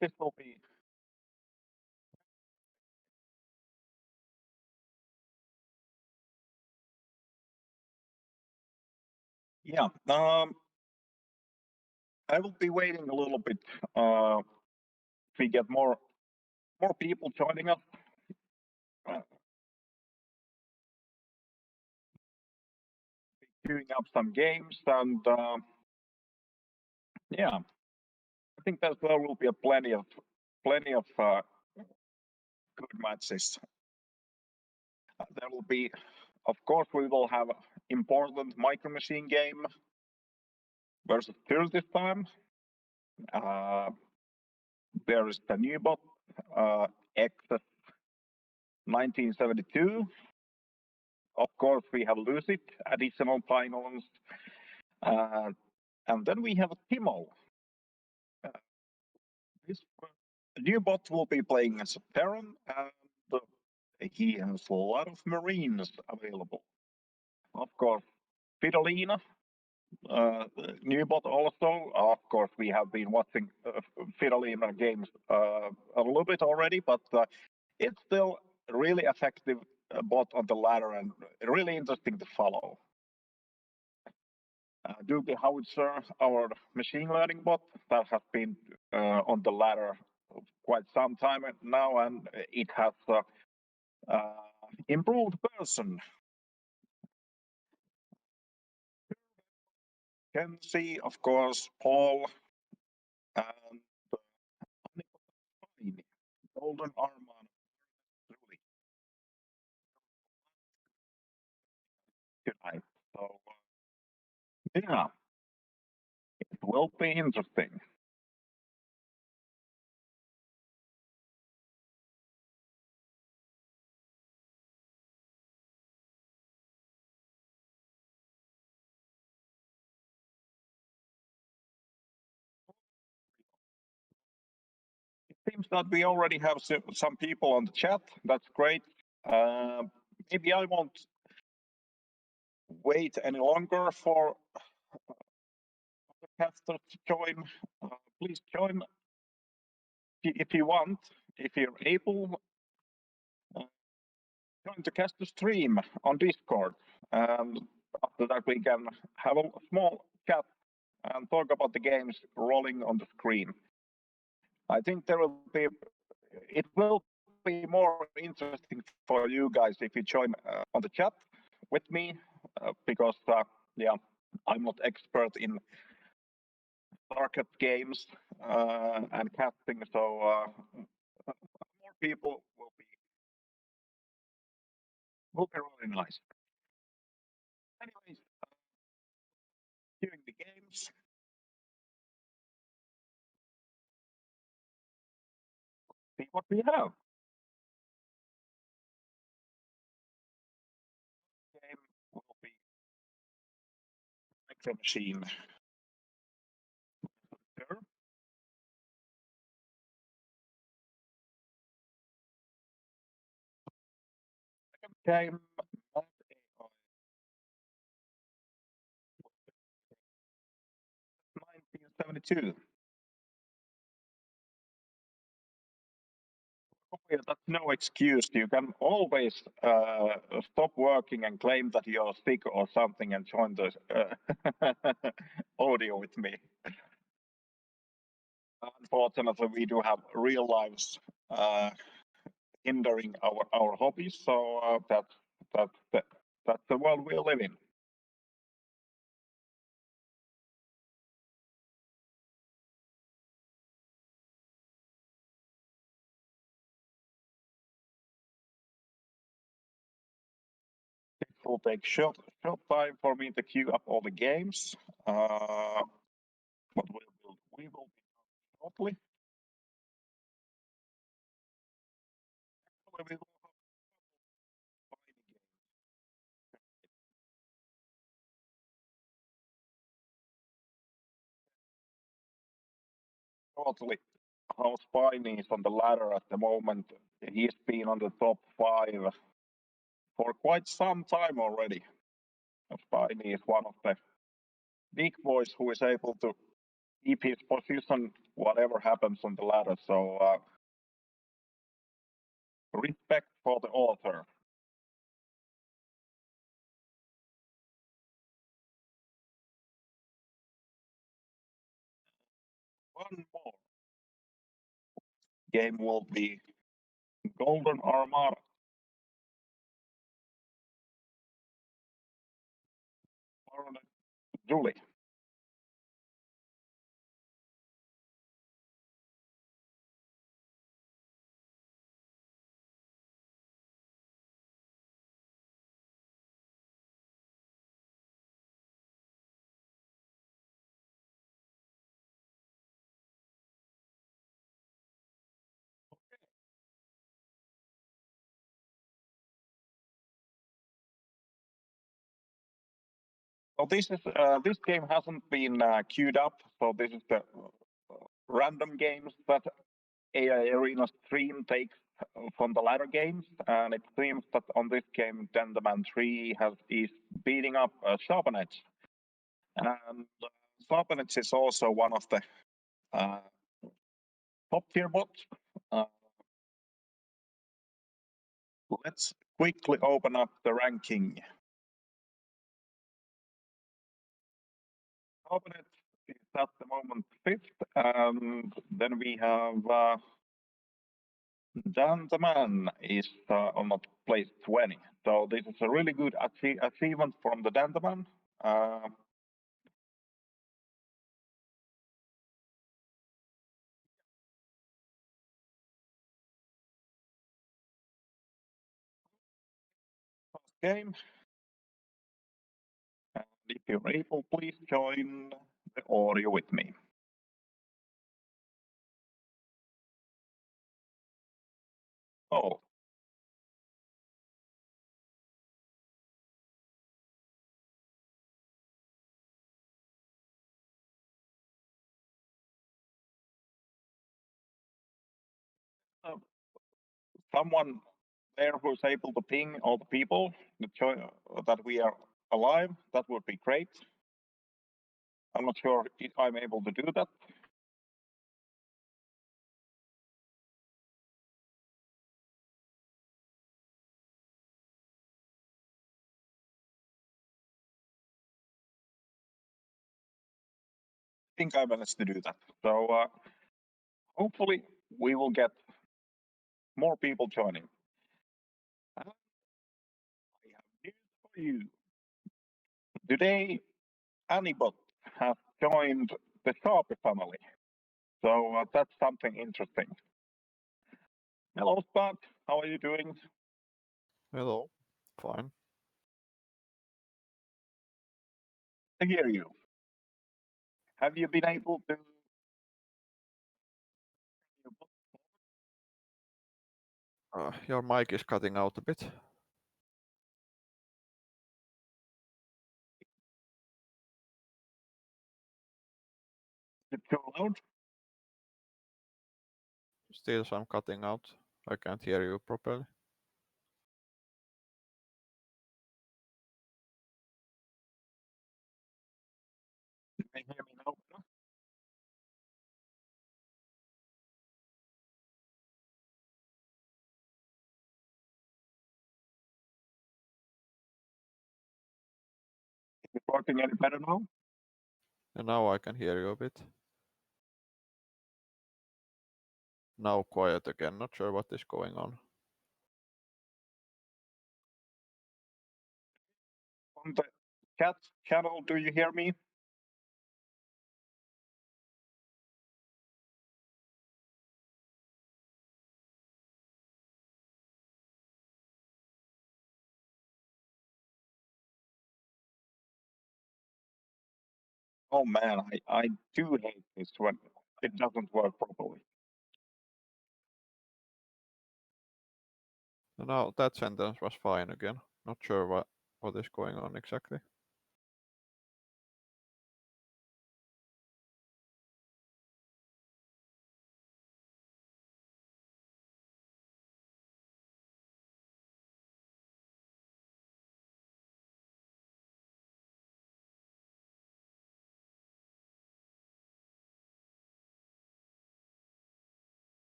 this will be. Yeah. I will be waiting a little bit if we get more people joining us. Queuing up some games and yeah, I think that there will be plenty of good matches. There will be, of course, we will have important Micro Machine game versus Kyrgyzstan. There is the new bot XS 1972. Of course, we have Lucid, additional finals. And then we have Timo. This new bot will be playing as a Terran, and he has a lot of Marines available. Of course, Fidelina, new bot also. Of course, we have been watching Fidelina games a little bit already, but it's still really effective bot on the ladder and really interesting to follow. Doogie Howitzer, our machine learning bot that has been on the ladder quite some time now, and it has improved version. Kenzie, of course, Paul, and Golden Armand. Tonight. So, yeah, it will be interesting. It seems that we already have some people on the chat. That's great. Maybe I won't wait any longer for the casters to join. Please join if you want, if you're able. Join the caster stream on Discord, and after that we can have a small chat and talk about the games rolling on the screen. I think it will be more interesting for you guys if you join on the chat with me, because yeah, I'm not expert in StarCraft games and casting, so more people will be really nice. Anyways, during the games, see what we have. Game will be Micro Machine. Second game, Not AI. 1972. Yeah, that's no excuse. You can always stop working and claim that you're sick or something and join the audio with me. Unfortunately, we do have real lives hindering our hobbies, so that's the world we live in. It will take short time for me to queue up all the games. But we will be shortly. We will shortly. How Spiny is on the ladder at the moment. He's been on the top 5 for quite some time already. Spiny is one of the big boys who is able to keep his position whatever happens on the ladder. So respect for the author. One more game will be Golden Armada. Julie. So this game hasn't been queued up. So this is the random games that AI Arena stream takes from the latter games, and it seems that on this game, Denderman 3 is beating up Sharpenedge. And Sharpenedge is also one of the top tier bots. Let's quickly open up the ranking. Sharpenedge is at the moment 5th, and then we have Denderman is on place 20. So this is a really good achievement from the Denderman. Game. And if you're able, please join the audio with me. Oh. Someone there who's able to ping all the people that we are alive, that would be great. I'm not sure if I'm able to do that. I think I managed to do that. So hopefully we will get more people joining. And I have news for you. Today, Anibot has joined the Sharpie family. So that's something interesting. Hello, Spot. How are you doing? Hello. Fine. I hear you. Have you been able to? Your mic is cutting out a bit. Is it too loud? Still some cutting out. I can't hear you properly. Can you hear me now? Is it working any better now? And now I can hear you a bit. Now quiet again. Not sure what is going on. On the chat channel, do you hear me? Oh man, I do hate this when it doesn't work properly. And now that sentence was fine again. Not sure what is going on exactly.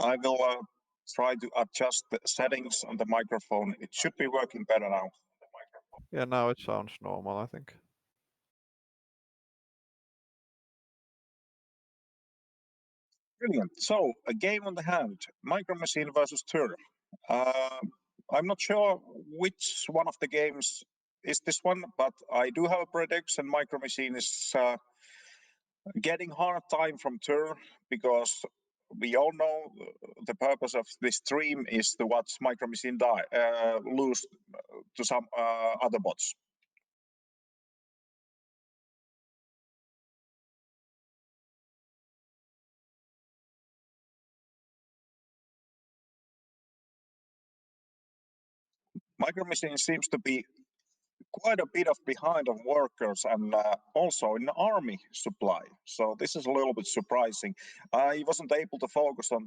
I will try to adjust the settings on the microphone. It should be working better now. Yeah, now it sounds normal, I think. Brilliant. So, a game on the hand, Micro Machine versus Tur. I'm not sure which one of the games is this one, but I do have a prediction. Micro Machine is getting hard time from Tur because we all know the purpose of this stream is to watch Micro Machine lose to some other bots. Micro Machine seems to be quite a bit of behind of workers and also in army supply. So this is a little bit surprising. I wasn't able to focus on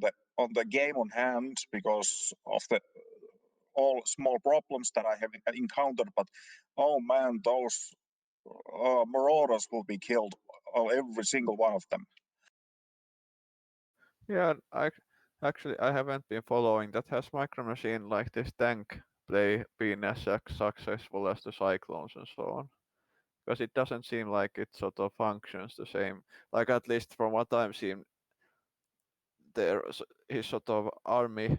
the game on hand because of the all small problems that I have encountered. But oh man, those marauders will be killed, every single one of them. Yeah, I haven't been following that. Has Micro Machine like this tank play been as successful as the Cyclones and so on? Because it doesn't seem like it sort of functions the same. Like at least from what I'm seeing, his sort of army,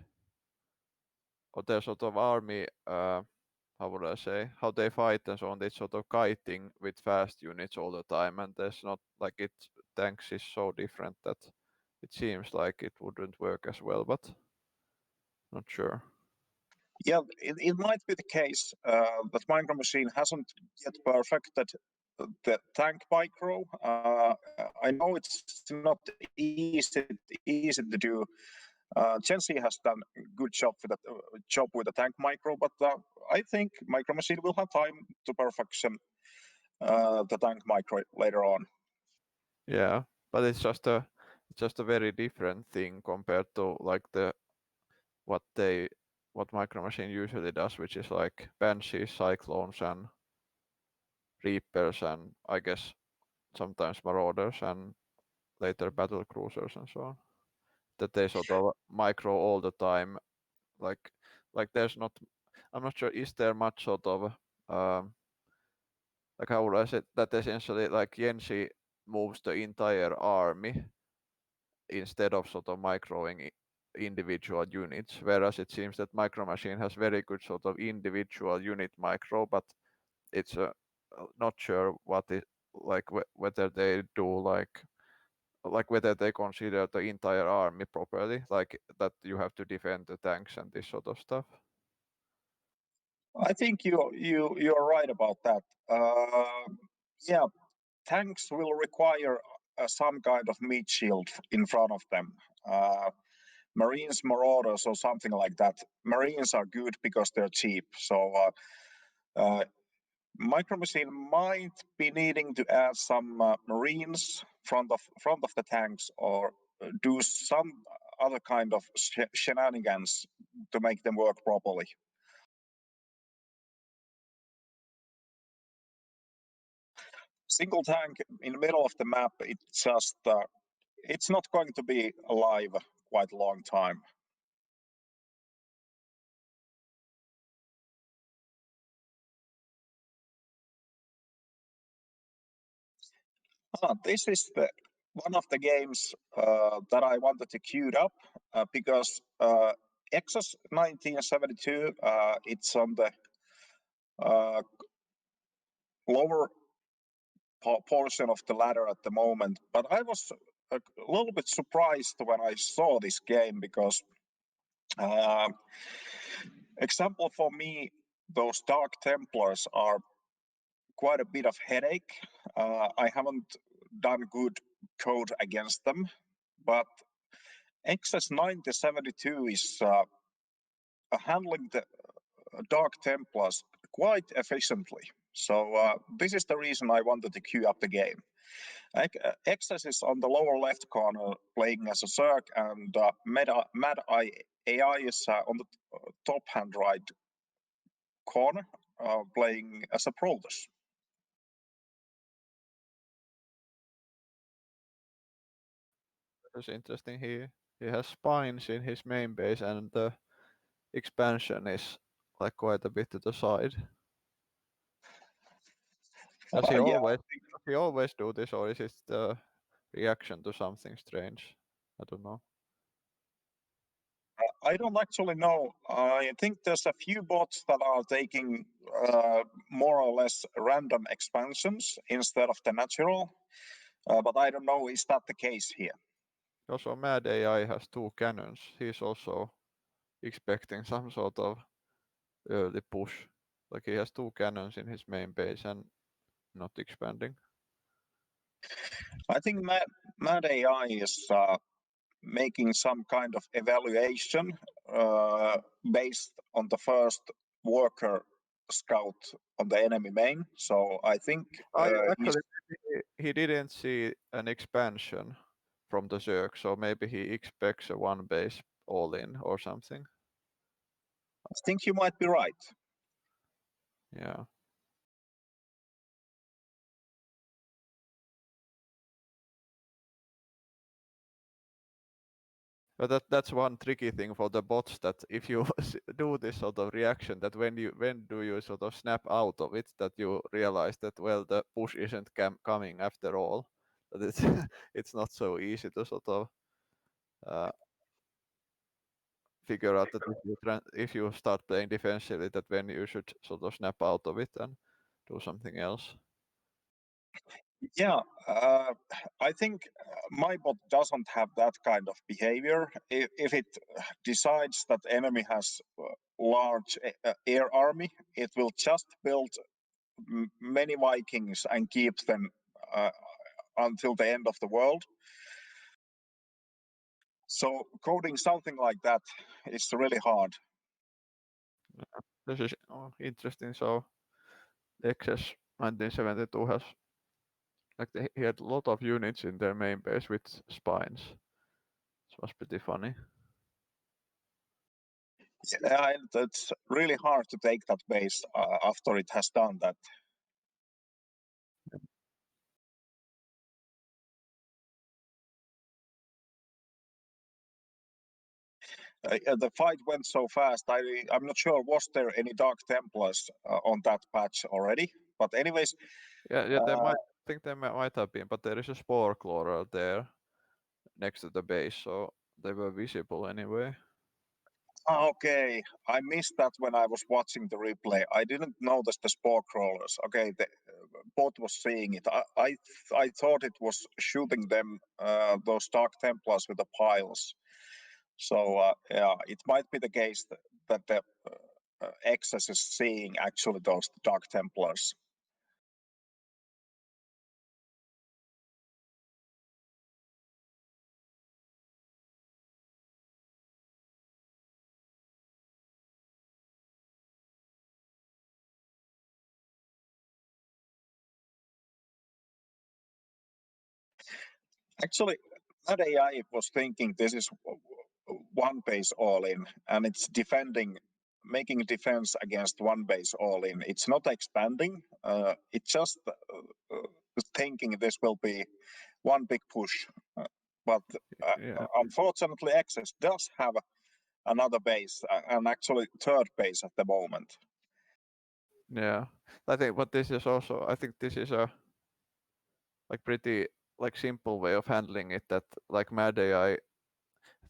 or their sort of army, how would I say, how they fight and so on, they sort of kiting with fast units all the time, and there's not like tanks is so different that it seems like it wouldn't work as well, but not sure. Yeah, it might be the case that Micro Machine hasn't yet perfected the tank micro. I know it's not easy to do. Chelsea has done a good job with the tank micro, but I think Micro Machine will have time to perfection the tank micro later on. Yeah, but it's just a very different thing compared to like what Micro Machine usually does, which is like Banshees, Cyclones, and Reapers, and I guess sometimes Marauders, and later Battle Cruisers and so on. That they sort of micro all the time. Like there's not. I'm not sure. Is there much sort of like how would I say that essentially like Yensi moves the entire army instead of sort of microing individual units, whereas it seems that Micro Machine has very good sort of individual unit micro, but it's not sure what it like whether they do like whether they consider the entire army properly, like that you have to defend the tanks and this sort of stuff. I think you're right about that. Yeah, tanks will require some kind of meat shield in front of them. Marines, Marauders, or something like that. Marines are good because they're cheap. So Micro Machine might be needing to add some Marines front of the tanks, or do some other kind of shenanigans to make them work properly. Single tank in the middle of the map, it's not going to be alive quite a long time. This is one of the games that I wanted to queue up because Exos 1972, it's on the lower portion of the ladder at the moment. But I was a little bit surprised when I saw this game because, example for me, those Dark Templars are quite a bit of headache. I haven't done good code against them, but XS 9072 is handling the Dark Templars quite efficiently. So this is the reason I wanted to queue up the game. XS is on the lower left corner playing as a Zerg, and Mad AI is on the top hand right corner playing as a Protoss. That's interesting here. he has spines in his main base, and the expansion is like quite a bit to the side. Does he Yeah, always do this, or is it the reaction to something strange? I don't know. I don't actually know. I think there's a few bots that are taking more or less random expansions instead of the natural, but I don't know, is that the case here? Also, Mad AI has 2 cannons. He's also expecting some sort of early push. Like he has 2 cannons in his main base and not expanding. I think Mad AI is making some kind of evaluation based on the first worker scout on the enemy main. So I think he's Actually, he didn't see an expansion from the Zerg, so maybe he expects a 1 base all in or something. I think you might be right. Yeah. But that's one tricky thing for the bots, that if you do this sort of reaction, that when do you sort of snap out of it, that you realize that, well, the push isn't coming after all. That it's it's not so easy to sort of uh, figure out that if you start playing defensively, that when you should sort of snap out of it and do something else. Yeah, I think my bot doesn't have that kind of behavior. If it decides that enemy has large air army, it will just build many Vikings and keep them until the end of the world. So coding something like that is really hard. This is interesting. So XS 1972 has, like, he had a lot of units in their main base with spines. This was pretty funny. Yeah, it's really hard to take that base after it has done that. The fight went so fast. I'm not sure, was there any Dark Templars on that patch already? But anyways, Yeah, there might, I think there might have been, but there is a Spore Crawler there next to the base, so they were visible anyway. okay, I missed that when I was watching the replay. I didn't notice the Spore Crawlers. Okay, the bot was seeing it. I thought it was shooting them, those Dark Templars with the piles. So yeah, it might be the case that the Excess is seeing actually those Dark Templars. Actually, that AI was thinking this is one base all in, and it's defending, making defense against one base all in. It's not expanding. It's just thinking this will be one big push. But Yeah, unfortunately, Access does have another base, and actually third base at the moment. yeah. I think, but this is also, I think this is a like pretty like simple way of handling it. That like Mad AI, I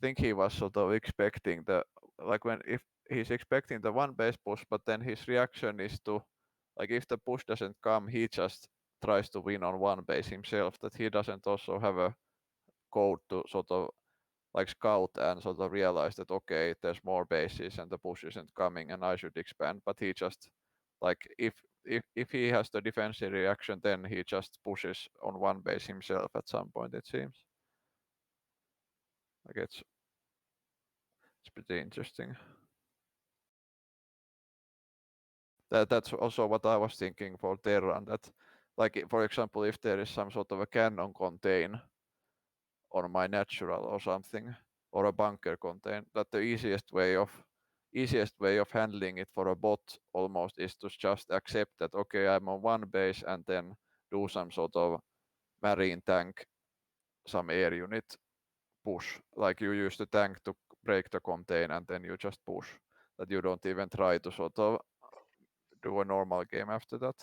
think he was sort of expecting the, like, when if he's expecting the 1 base push, but then his reaction is to, like, if the push doesn't come, he just tries to win on 1 base himself. That he doesn't also have a code to sort of like scout and sort of realize that, okay, there's more bases and the push isn't coming and I should expand. But he just, like, if he has the defensive reaction, then he just pushes on 1 base himself at some point, it seems. Like it's pretty interesting. That's also what I was thinking for Terran, that, like, for example, if there is some sort of a cannon contain on my natural or something, or a bunker contain, that the easiest way of handling it for a bot almost is to just accept that, okay, I'm on 1 base, and then do some sort of marine tank, some air unit push, like you use the tank to break the contain and then you just push, that you don't even try to sort of do a normal game after that.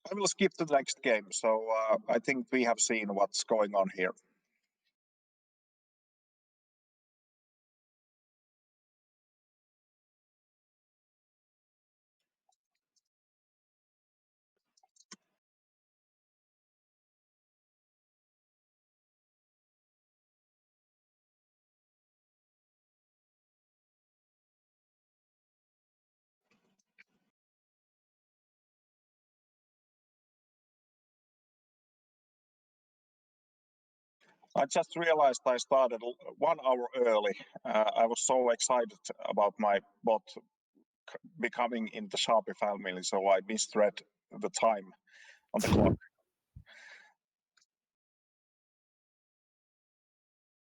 I will skip to the next game. So I think we have seen what's going on here. I just realized I started 1 hour early. I was so excited about my bot becoming in the Sharpie family, so I misread the time on the clock.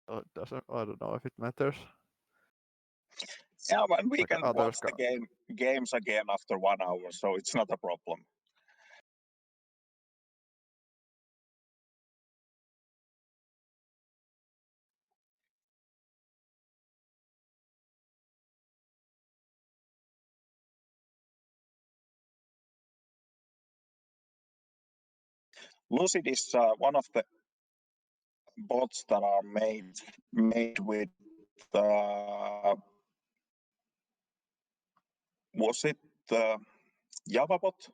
I don't know if it matters. Yeah, and we Like can others watch the games again after 1 hour, so it's not a problem. Lucid is one of the bots that are made with was it Java bot?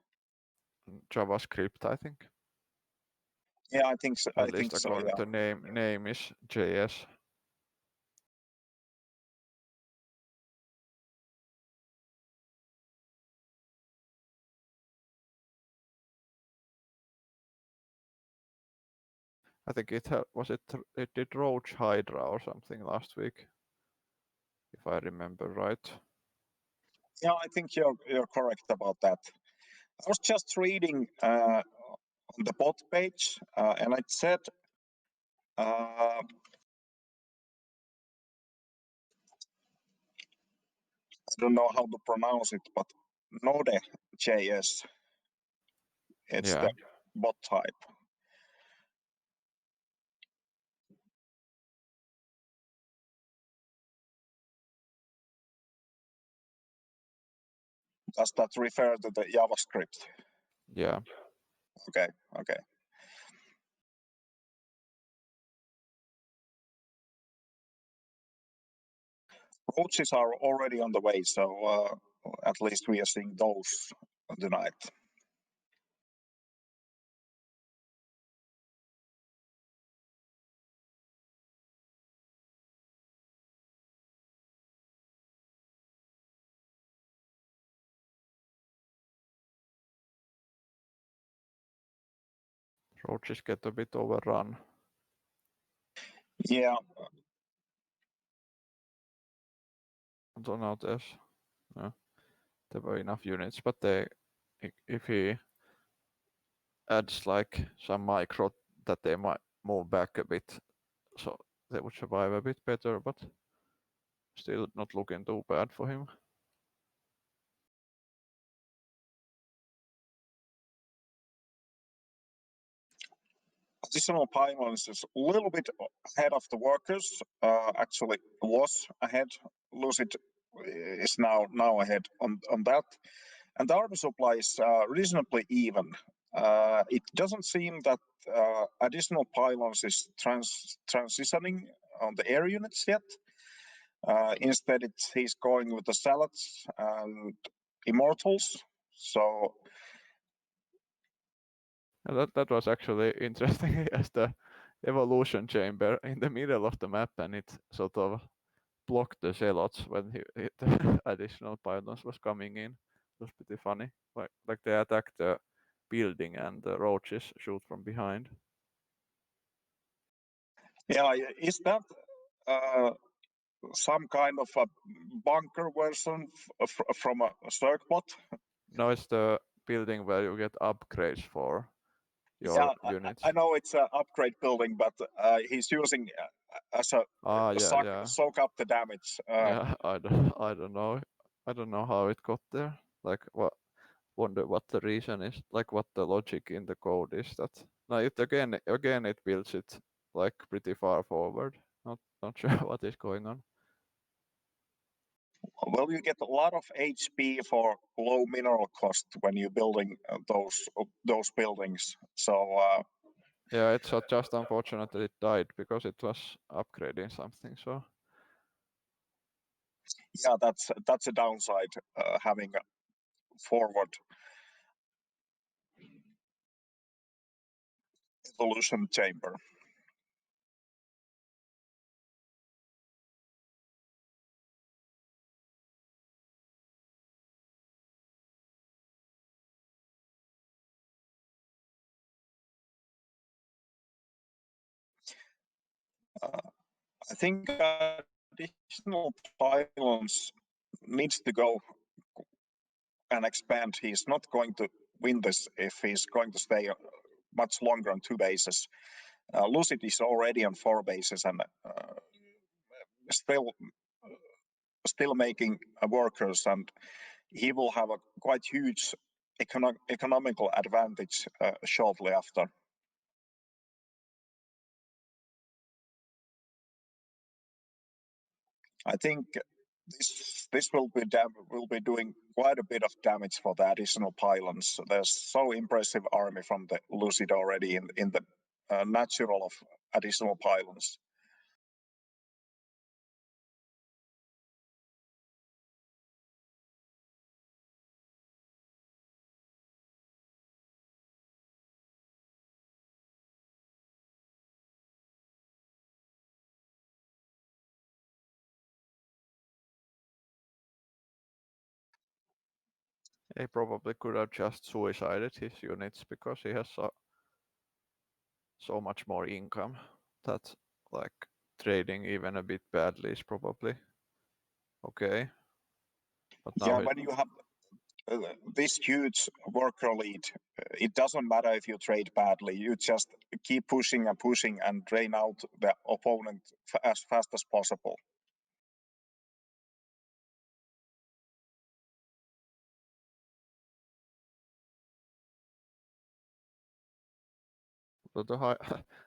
JavaScript, I think. Yeah, I think so. At I least think so. according Yeah. to name is JS. I think it did Roach Hydra or something last week, if I remember right. Yeah, I think you're correct about that. I was just reading on the bot page, and it said I don't know how to pronounce it, but Node.js. It's Yeah. the bot type. Does that refer to the JavaScript? Yeah. Okay. Okay. Roaches are already on the way, so at least we are seeing those tonight. Roaches get a bit overrun. Yeah, So now there were enough units, but if he adds like some micro that they might move back a bit, so they would survive a bit better, but still not looking too bad for him. additional pylons is a little bit ahead of the workers. Actually, was ahead. Lucid is now ahead on that, and the army supply is reasonably even. It doesn't seem that additional pylons is transitioning on the air units yet. Instead, he's going with the salads and immortals. So That was actually interesting as the evolution chamber in the middle of the map, and it sort of blocked the zealots when the additional pylons was coming in. It was pretty funny. Like they attacked the building and the roaches shoot from behind. yeah, is that some kind of a bunker version from a Zergbot? No, it's the building where you get upgrades for your Yeah, units. I know it's an upgrade building, but he's using as a Yeah. soak up the damage. Yeah, I don't know. I don't know how it got there. Like, wonder what the reason is. Like, what the logic in the code is. That now it again it builds it like pretty far forward. Not sure what is going on. Well, you get a lot of HP for low mineral cost when you're building those buildings. So Yeah, it's just unfortunate that it died because it was upgrading something. So yeah, that's a downside having a forward evolution chamber. I think additional pylons needs to go and expand. He's not going to win this if he's going to stay much longer on 2 bases. Lucid is already on 4 bases and still making workers, and he will have a quite huge economical advantage shortly after. I think this will be doing quite a bit of damage for the additional pylons. There's so impressive army from the Lucid already in the natural of additional pylons. he probably could have just suicided his units because he has so much more income that like trading even a bit badly is probably okay. But now Yeah, when you have this huge worker lead, it doesn't matter if you trade badly. You just keep pushing and pushing and drain out the opponent as fast as possible. the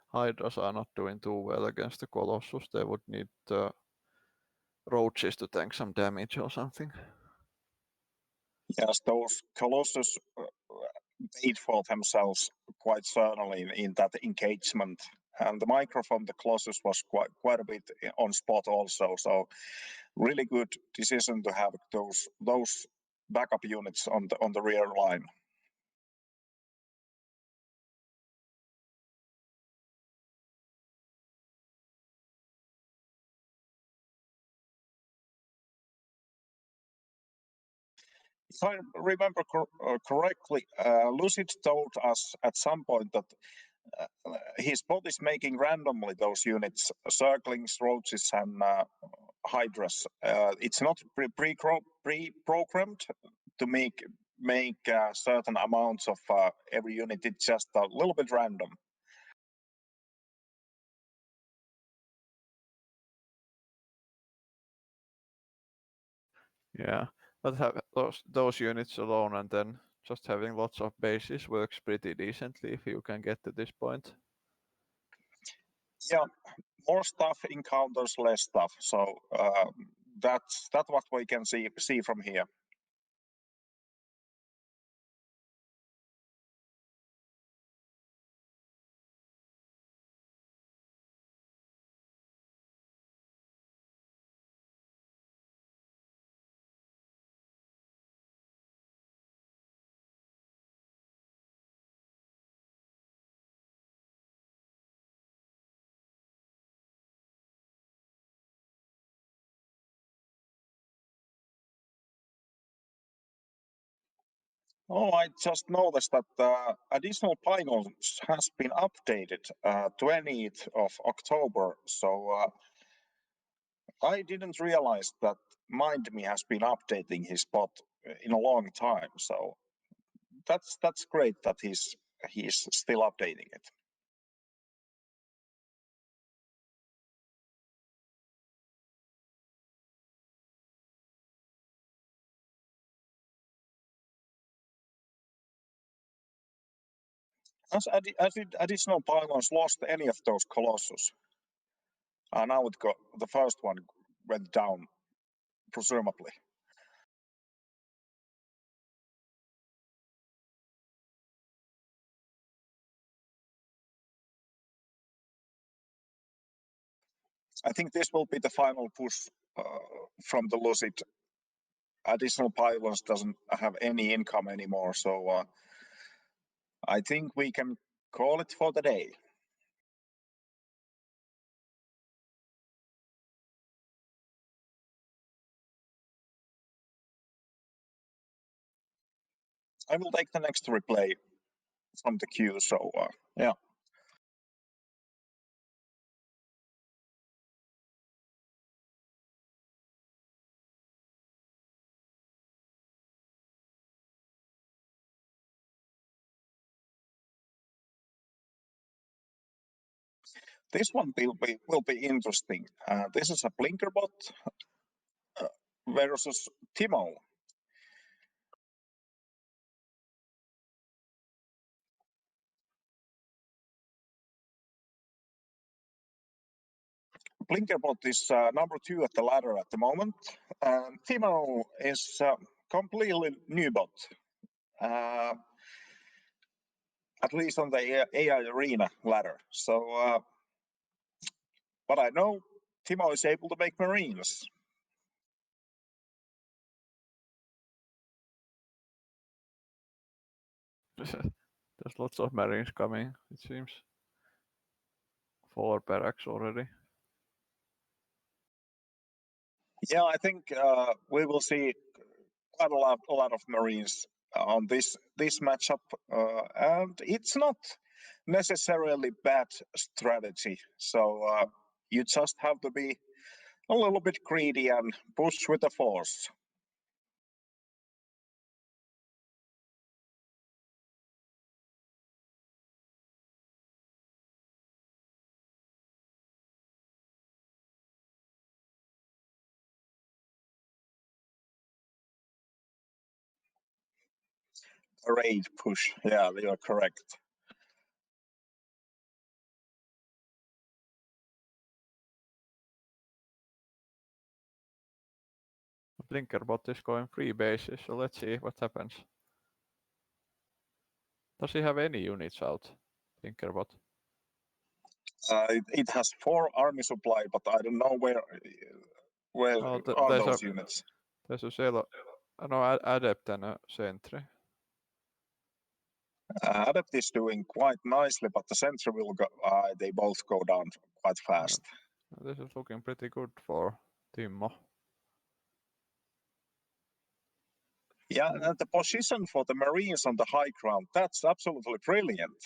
Hydras are not doing too well against the Colossus. They would need roaches to tank some damage or something. Yes, those Colossus paid for themselves quite certainly in that engagement. And the micro from the Colossus was quite a bit on spot also. So really good decision to have those backup units on the rear line. If I remember correctly, Lucid told us at some point that his bot is making randomly those units, circlings, roaches, and hydras. It's not pre-programmed to make certain amounts of every unit. It's just a little bit random. Yeah, but have those units alone, and then just having lots of bases works pretty decently if you can get to this point. Yeah, more stuff encounters less stuff. So that's what we can see from here. Oh, I just noticed that additional pylons has been updated 20th of October. So I didn't realize that MindMe has been updating his bot in a long time. So that's great that he's still updating it. Has additional pylons lost any of those Colossus? Now the first one went down, presumably. I think this will be the final push from the Lucid. Additional pylons doesn't have any income anymore, so I think we can call it for the day. I will take the next replay from the queue, so yeah. This one will be interesting. This is a Blinkerbot versus Timo. Blinkerbot is number 2 at the ladder at the moment. Timo is completely new bot. At least on the AI Arena ladder. So, but I know Timo is able to make Marines. There's lots of Marines coming, it seems. 4 barracks already. Yeah, I think we will see quite a lot of Marines on this matchup, and it's not necessarily bad strategy. So you just have to be a little bit greedy and push with the force. A raid push. Yeah, you're correct. Blinkerbot is going 3 bases, so let's see what happens. Does he have any units out, Blinkerbot? It has 4 army supply, but I don't know where are those units. There's a Adept and a Sentry. Adept is doing quite nicely, but the Sentry will go. They both go down quite fast. This is looking pretty good for Timo. Yeah, and the position for the Marines on the high ground, that's absolutely brilliant.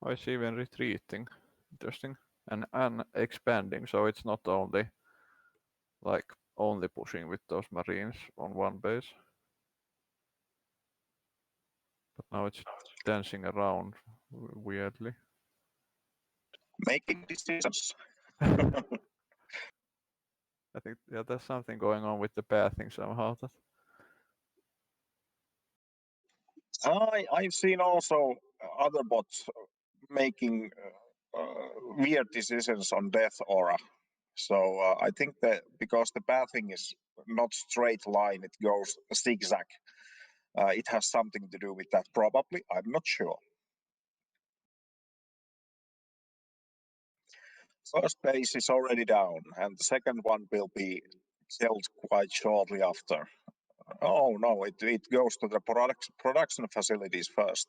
I see even retreating. Interesting. And expanding, so it's not only like only pushing with those marines on one base. But now it's dancing around weirdly. Making decisions. I think there's something going on with the pathing somehow. I've seen also other bots making weird decisions on Death Aura. So I think that because the pathing is not straight line, it goes zigzag. It has something to do with that, probably. I'm not sure. First base is already down, and the second one will be killed quite shortly after. Oh no, it goes to the production facilities first,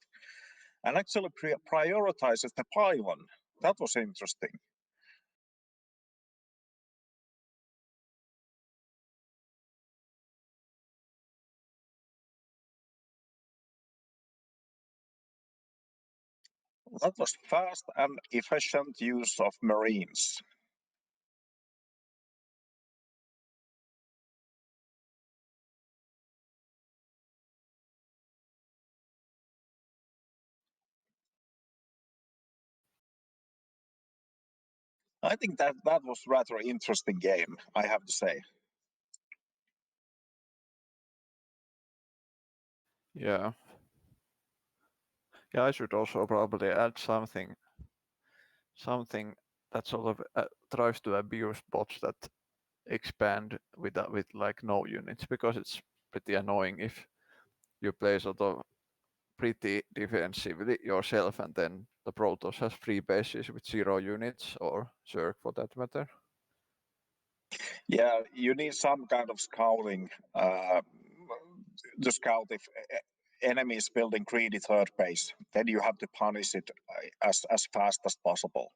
and actually prioritizes the pylon. That was interesting. That was fast and efficient use of marines. I think that was rather interesting game, I have to say. Yeah. Yeah, I should also probably add something that sort of tries to abuse bots that expand with like no units, because it's pretty annoying if you play sort of pretty defensively yourself and then the Protoss has 3 bases with 0 units, or Zerg for that matter. Yeah, you need some kind of scouting to scout if enemy is building greedy third base. Then you have to punish it as fast as possible.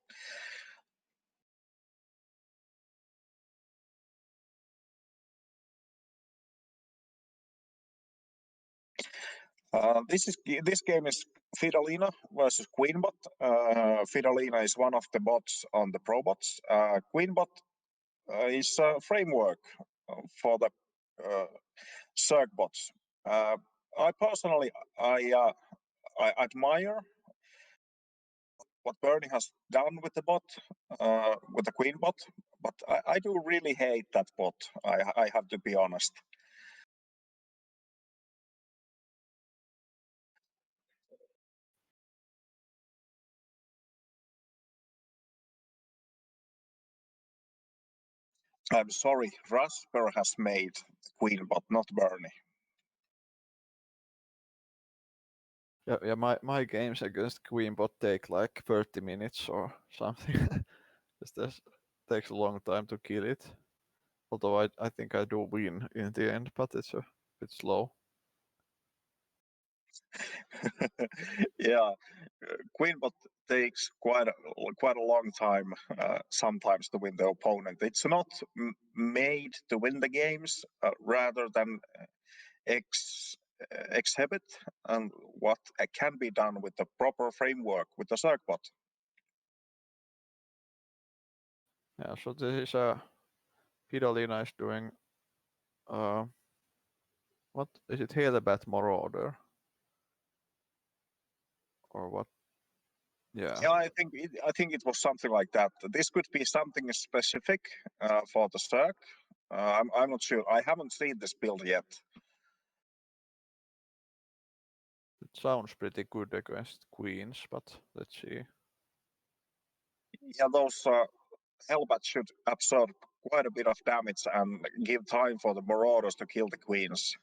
This game is Fidalina versus Queenbot. Fidalina is one of the bots on the ProBots. Queenbot is a framework for the Zerg bots. I personally I admire what Bernie has done with the bot, with the Queen bot, but I do really hate that bot. I have to be honest. I'm sorry, Rasper has made Queen bot, not Bernie. Yeah, my games against Queenbot take like 30 minutes or something. This takes a long time to kill it. Although I think I do win in the end, but it's a bit slow. Yeah, Queenbot takes quite a long time sometimes to win the opponent. It's not made to win the games, rather than exhibit and what can be done with the proper framework with the Zergbot. Yeah, so this is Fidalina is doing what is it, Helebat Marauder? Or what? Yeah. Yeah, I think it was something like that. This could be something specific for the Zerg. I'm not sure. I haven't seen this build yet. It sounds pretty good against queens, but let's see. Yeah, those Hellbats should absorb quite a bit of damage and give time for the Marauders to kill the queens.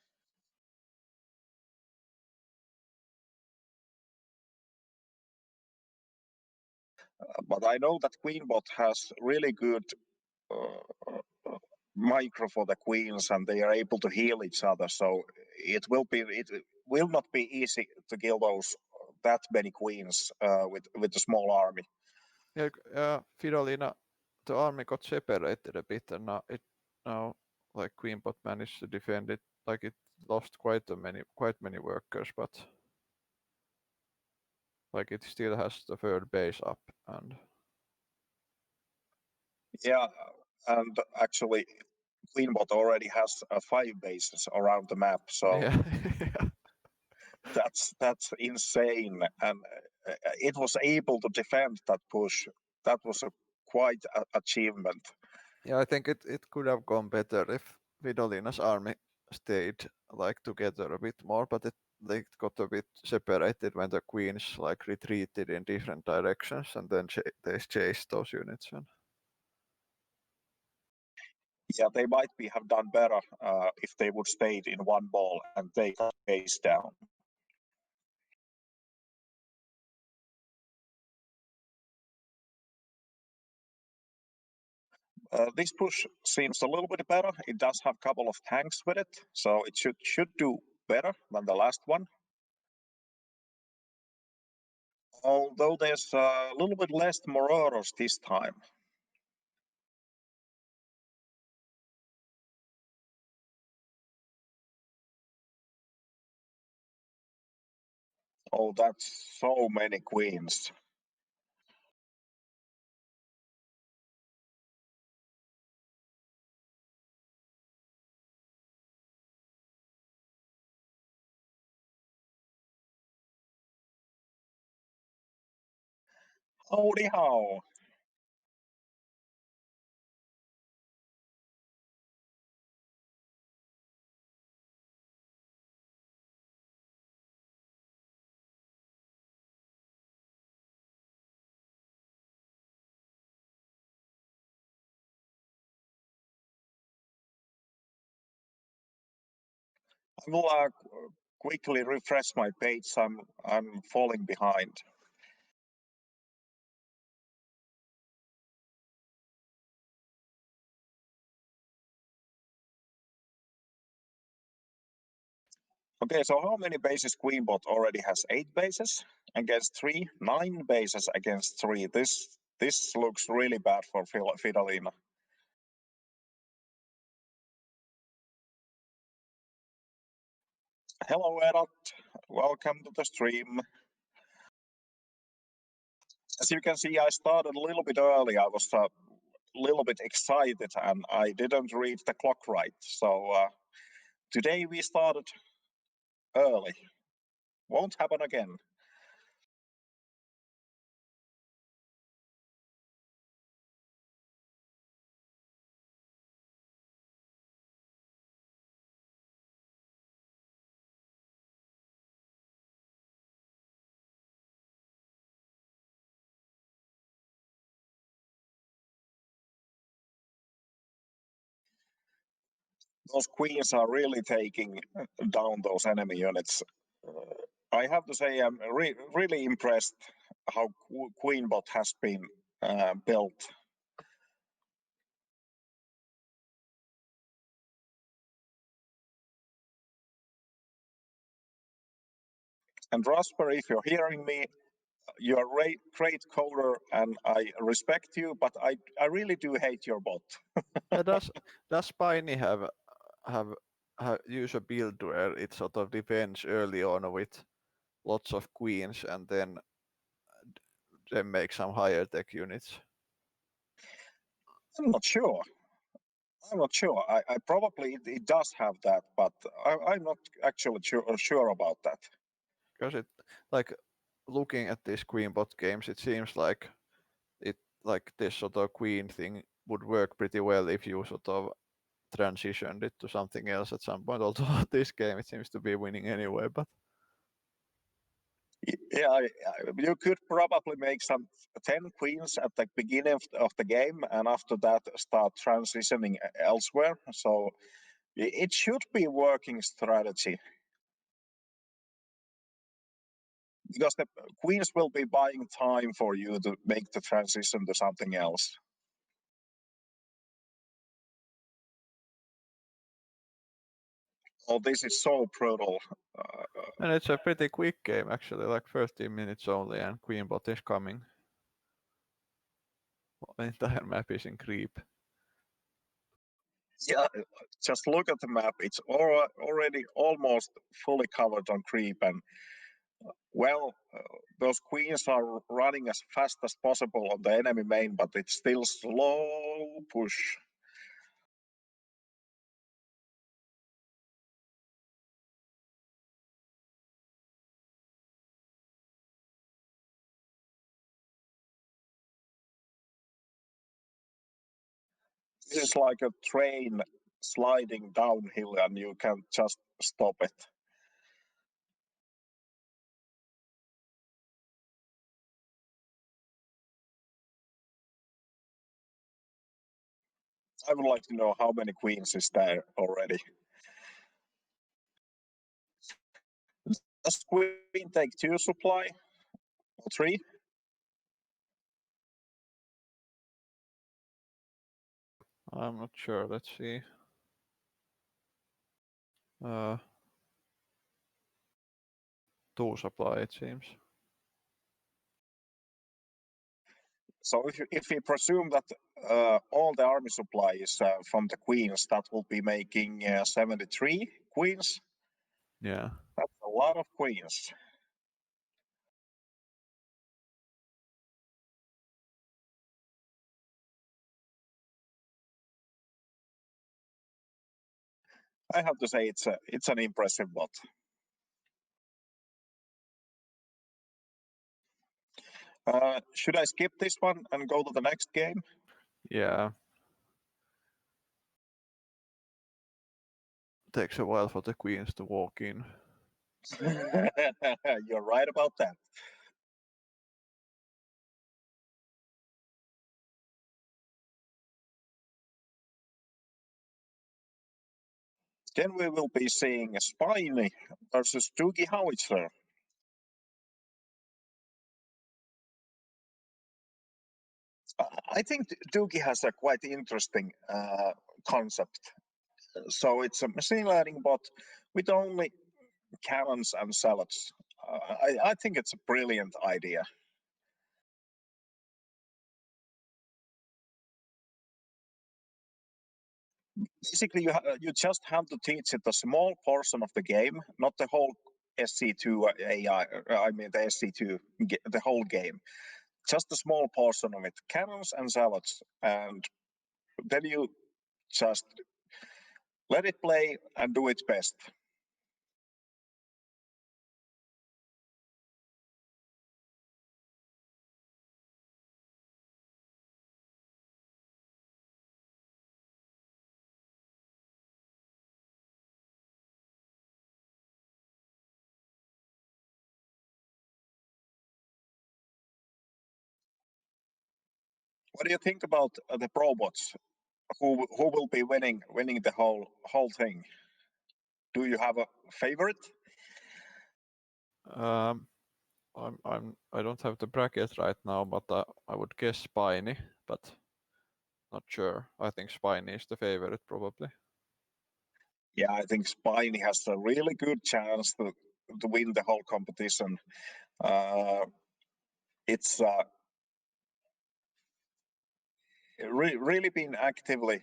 But I know that Queenbot has really good micro for the queens, and they are able to heal each other. So it will not be easy to kill those that many queens with a small army. Yeah, Fidalina, the army got separated a bit, and now like Queenbot managed to defend it. Like it lost quite many workers, but Like it still has the third base up, and Yeah, and actually, Queenbot already has 5 bases around the map, so yeah, that's insane. And it was able to defend that push. That was a quite achievement. yeah. I think it could have gone better if Vidolina's army stayed like together a bit more, but they got a bit separated when the queens like retreated in different directions, and then they chased those units. And Yeah, they might be have done better if they would stayed in one ball and take that base down. This push seems a little bit better. It does have a couple of tanks with it, so it should do better than the last one. Although there's a little bit less Mororos this time. Oh, that's so many queens. Howdy how. I will quickly refresh my page. I'm falling behind. Okay, so how many bases Queenbot already has? 8 bases against 3, 9 bases against 3. This looks really bad for Fidalina. Hello, Edot. Welcome to the stream. As you can see, I started a little bit early. I was a little bit excited and I didn't read the clock right. So today we started early. Won't happen again. Those queens are really taking down those enemy units. I have to say I'm really impressed how Queenbot has been built. And Rasper, if you're hearing me, you're a great coder and I respect you, but I really do hate your bot. yeah, does Spiny have use a build where it sort of defends early on with lots of queens and then make some higher tech units? I'm not sure. I'm not sure. I probably it does have that, but I'm not actually sure about that. Because it like looking at these queenbot games, it seems like it like this sort of queen thing would work pretty well if you sort of transitioned it to something else at some point. Although this game it seems to be winning anyway, but Yeah, you could probably make some 10 queens at the beginning of the game, and after that start transitioning elsewhere. So it should be a working strategy because the queens will be buying time for you to make the transition to something else. Oh, this is so brutal. and it's a pretty quick game actually, like 13 minutes only, and queenbot is coming. The entire map is in creep. Yeah, just look at the map. It's already almost fully covered on creep, and Well, those queens are running as fast as possible on the enemy main, but it's still slow push. This is like a train sliding downhill and you can just stop it. I would like to know how many queens is there already. Does queen take 2 supply or 3? I'm not sure. Let's see. 2 supply, it seems. So if we presume that all the army supply is from the queens, that will be making 73 queens. Yeah. That's a lot of queens. I have to say it's an impressive bot. Should I skip this one and go to the next game? Yeah. Takes a while for the queens to walk in. You're right about that. Then we will be seeing Spiny versus Doogie Howitzer. I think Doogie has a quite interesting concept. So it's a machine learning bot with only cannons and salads. I think it's a brilliant idea. Basically, you just have to teach it a small portion of the game, not the whole SC2 AI. I mean the SC2, the whole game. Just a small portion of it, cannons and salads, and then you just let it play and do its best. What do you think about the Probots? Who will be winning the whole thing? Do you have a favorite? I don't have the bracket right now, but I would guess Spiny, but not sure. I think Spiny is the favorite probably. Yeah, I think Spiny has a really good chance to win the whole competition. It's really been actively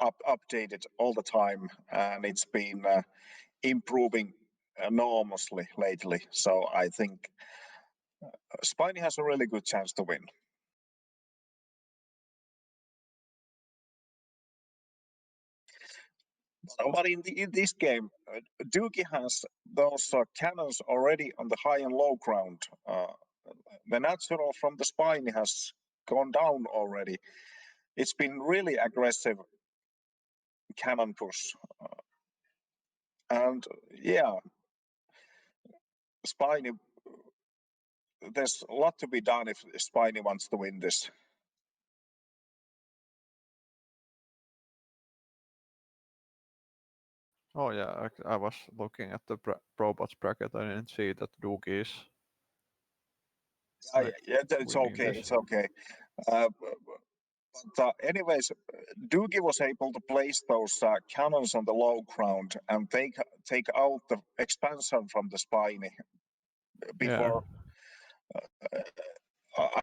updated all the time, and it's been improving enormously lately. So I think Spiny has a really good chance to win. But in this game, Doogie has those cannons already on the high and low ground. The natural from the Spiny has gone down already. It's been really aggressive cannon push. And yeah, Spiny, there's a lot to be done if Spiny wants to win this. Oh yeah, I was looking at the Probots bracket. I didn't see that Doogie is. Yeah, it's okay. This. It's okay. But anyways, Doogie was able to place those cannons on the low ground and take out the expansion from the Spiny before.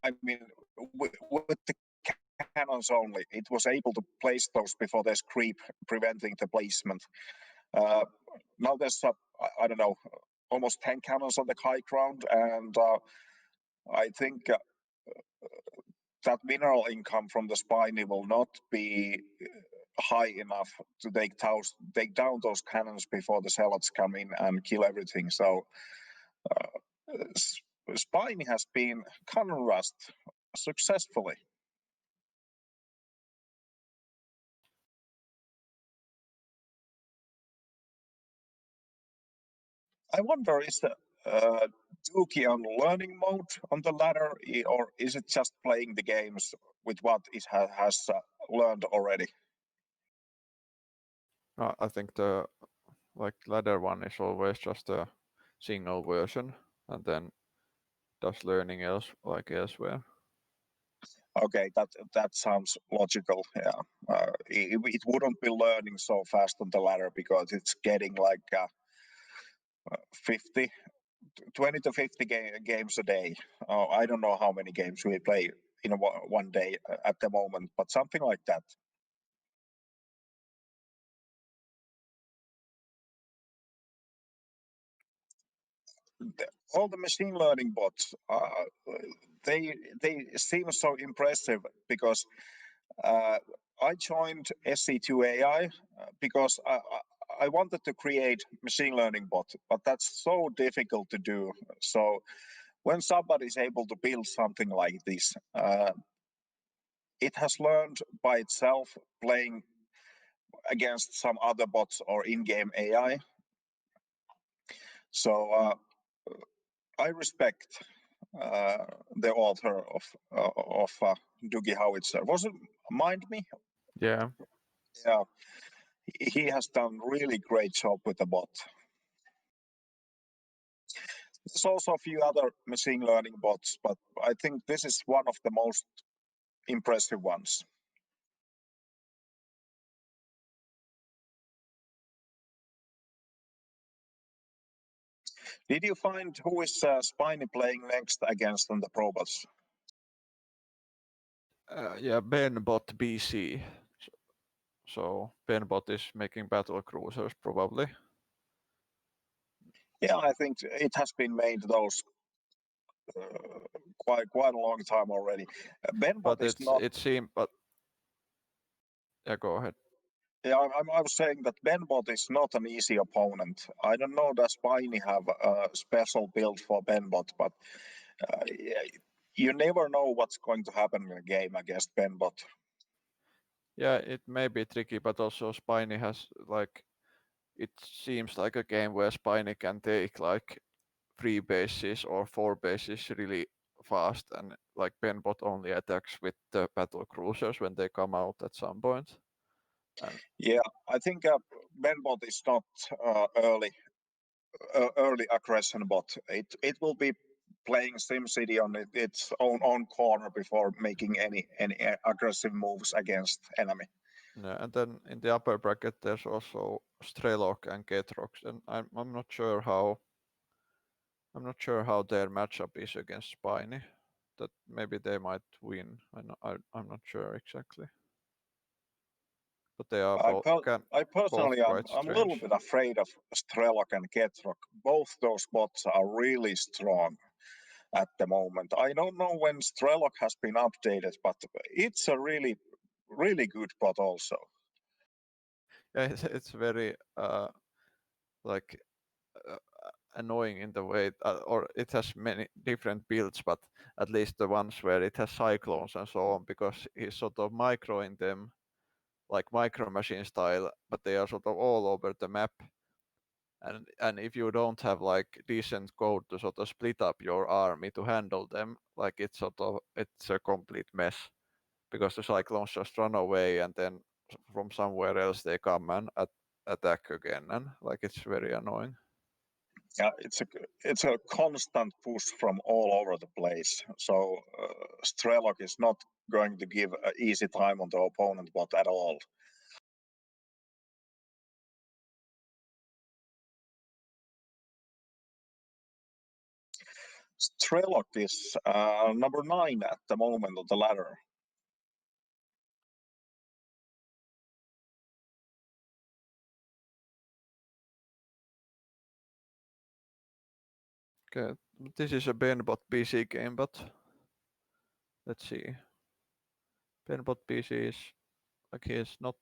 I mean, with the cannons only, it was able to place those before there's creep preventing the placement. Now there's I don't know, almost 10 cannons on the high ground, and I think that mineral income from the Spiny will not be high enough to take down those cannons before the zealots come in and kill everything. So Spiny has been cannon rust successfully. I wonder, is the Dookie on learning mode on the ladder, or is it just playing the games with what it has learned already? I think the ladder one is always just a single version, and then does learning elsewhere. Okay, that sounds logical. Yeah, it wouldn't be learning so fast on the ladder because it's getting like 50, 20 to 50 games a day. I don't know how many games we play in one day at the moment, but something like that. All the machine learning bots, they seem so impressive because I joined SC2 AI because I wanted to create machine learning bot, but that's so difficult to do. So when somebody is able to build something like this, it has learned by itself playing against some other bots or in-game AI. So I respect the author of Doogie Howitzer. Was it Mind Me? Yeah. Yeah, he has done really great job with the bot. There's also a few other machine learning bots, but I think this is one of the most impressive ones. Did you find who is Spiny playing next against on the Probots? Yeah, BenBot BC. So BenBot is making battle cruisers probably. Yeah, I think it has been made those quite a long time already. BenBot is not. It seemed, but yeah, go ahead. Yeah, I was saying that BenBot is not an easy opponent. I don't know does Spiny have a special build for BenBot, but you never know what's going to happen in a game against BenBot. Yeah, it may be tricky, but also Spiny has it seems like a game where Spiny can take 3 bases or 4 bases really fast, and BenBot only attacks with the battle cruisers when they come out at some point. And yeah, I think BenBot is not early aggression bot. It will be playing SimCity on its own corner before making any aggressive moves against enemy. yeah, and then in the upper bracket there's also Strelok and Ketrox, and I'm not sure how their matchup is against Spiny. That maybe they might win. I'm not sure exactly. But they are I both personally, quite I'm a little strange. bit afraid of Strelok and Ketrok. Both those bots are really strong at the moment. I don't know when Strelok has been updated, but it's a really good bot also. Yeah, it's very annoying in the way, or it has many different builds, but at least the ones where it has cyclones and so on, because he's sort of microing them like micro machine style, but they are sort of all over the map. And if you don't have decent code to sort of split up your army to handle them, it's a complete mess, because the cyclones just run away and then from somewhere else they come and attack again, and it's very annoying. Yeah, it's a constant push from all over the place. So Strelok is not going to give easy time on the opponent bot at all. Strelok is number 9 at the moment on the ladder. Okay, this is a Benbot PC game, but let's see. Benbot PC is like he's not.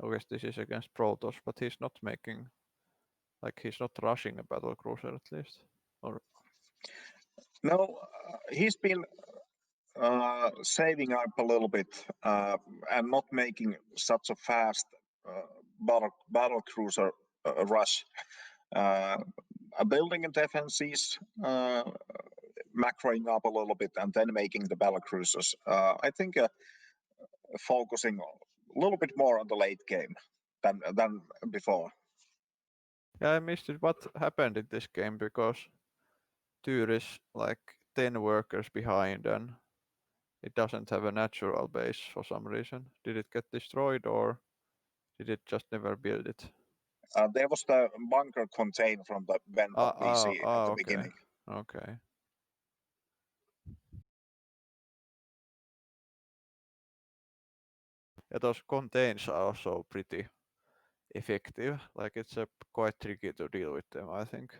I guess this is against Protoss, but he's not making he's not rushing a battle cruiser at least. Or No, he's been saving up a little bit and not making such a fast battle cruiser rush. Building defenses, macroing up a little bit, and then making the battle cruisers. I think focusing a little bit more on the late game than before. yeah, I missed it. What happened in this game because Tyr is like 10 workers behind and it doesn't have a natural base for some reason. Did it get destroyed or did it just never build it? There was the bunker contained from the Benbot PC at the Okay. beginning. Okay. Yeah, those contains are also pretty effective. Like it's quite tricky to deal with them, I think.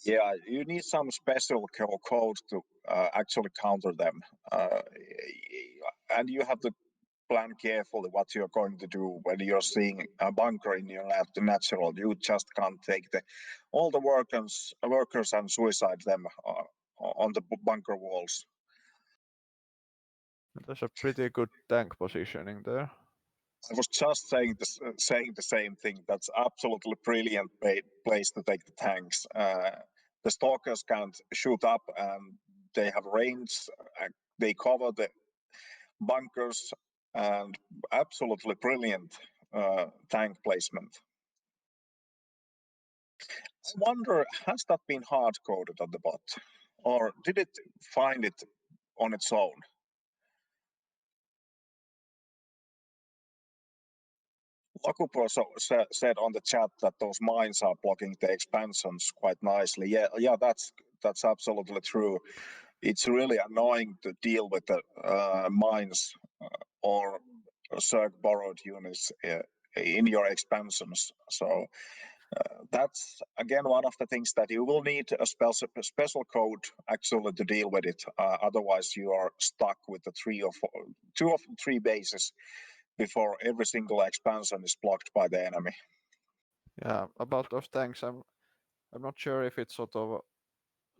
Yeah, you need some special code to actually counter them, and you have to plan carefully what you're going to do when you're seeing a bunker in your natural. You just can't take all the workers and suicide them on the bunker walls. There's a pretty good tank positioning there. I was just saying the same thing. That's absolutely brilliant place to take the tanks. The stalkers can't shoot up, and they have range. They cover the bunkers, and absolutely brilliant tank placement. I wonder, has that been hard coded on the bot, or did it find it on its own? Lakupro said on the chat that those mines are blocking the expansions quite nicely. Yeah, that's absolutely true. It's really annoying to deal with the mines or Zerg borrowed units in your expansions. So that's again one of the things that you will need a special code actually to deal with it. Otherwise, you are stuck with the two of three bases before every single expansion is blocked by the enemy. Yeah, about those tanks, I'm not sure if it's sort of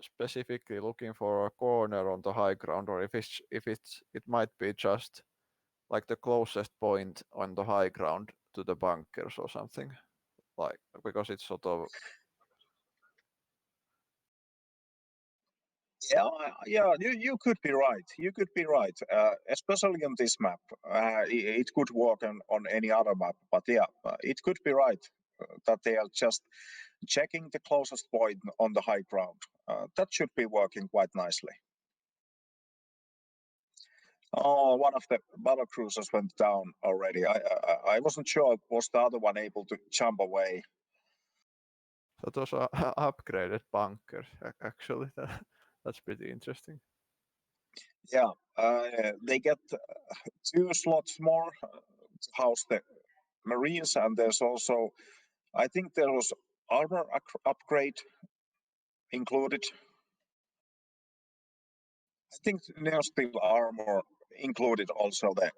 specifically looking for a corner on the high ground or if it might be just like the closest point on the high ground to the bunkers or something. Like because it's sort of Yeah, you could be right. You could be right, especially on this map. It could work on any other map, but yeah, it could be right that they are just checking the closest point on the high ground. That should be working quite nicely. Oh, one of the battle cruisers went down already. I wasn't sure was the other one able to jump away. so those are upgraded bunkers actually. That's pretty interesting. Yeah, they get 2 slots more to house the Marines, and there's also, I think there was armor upgrade included. I think Neosteel armor included also the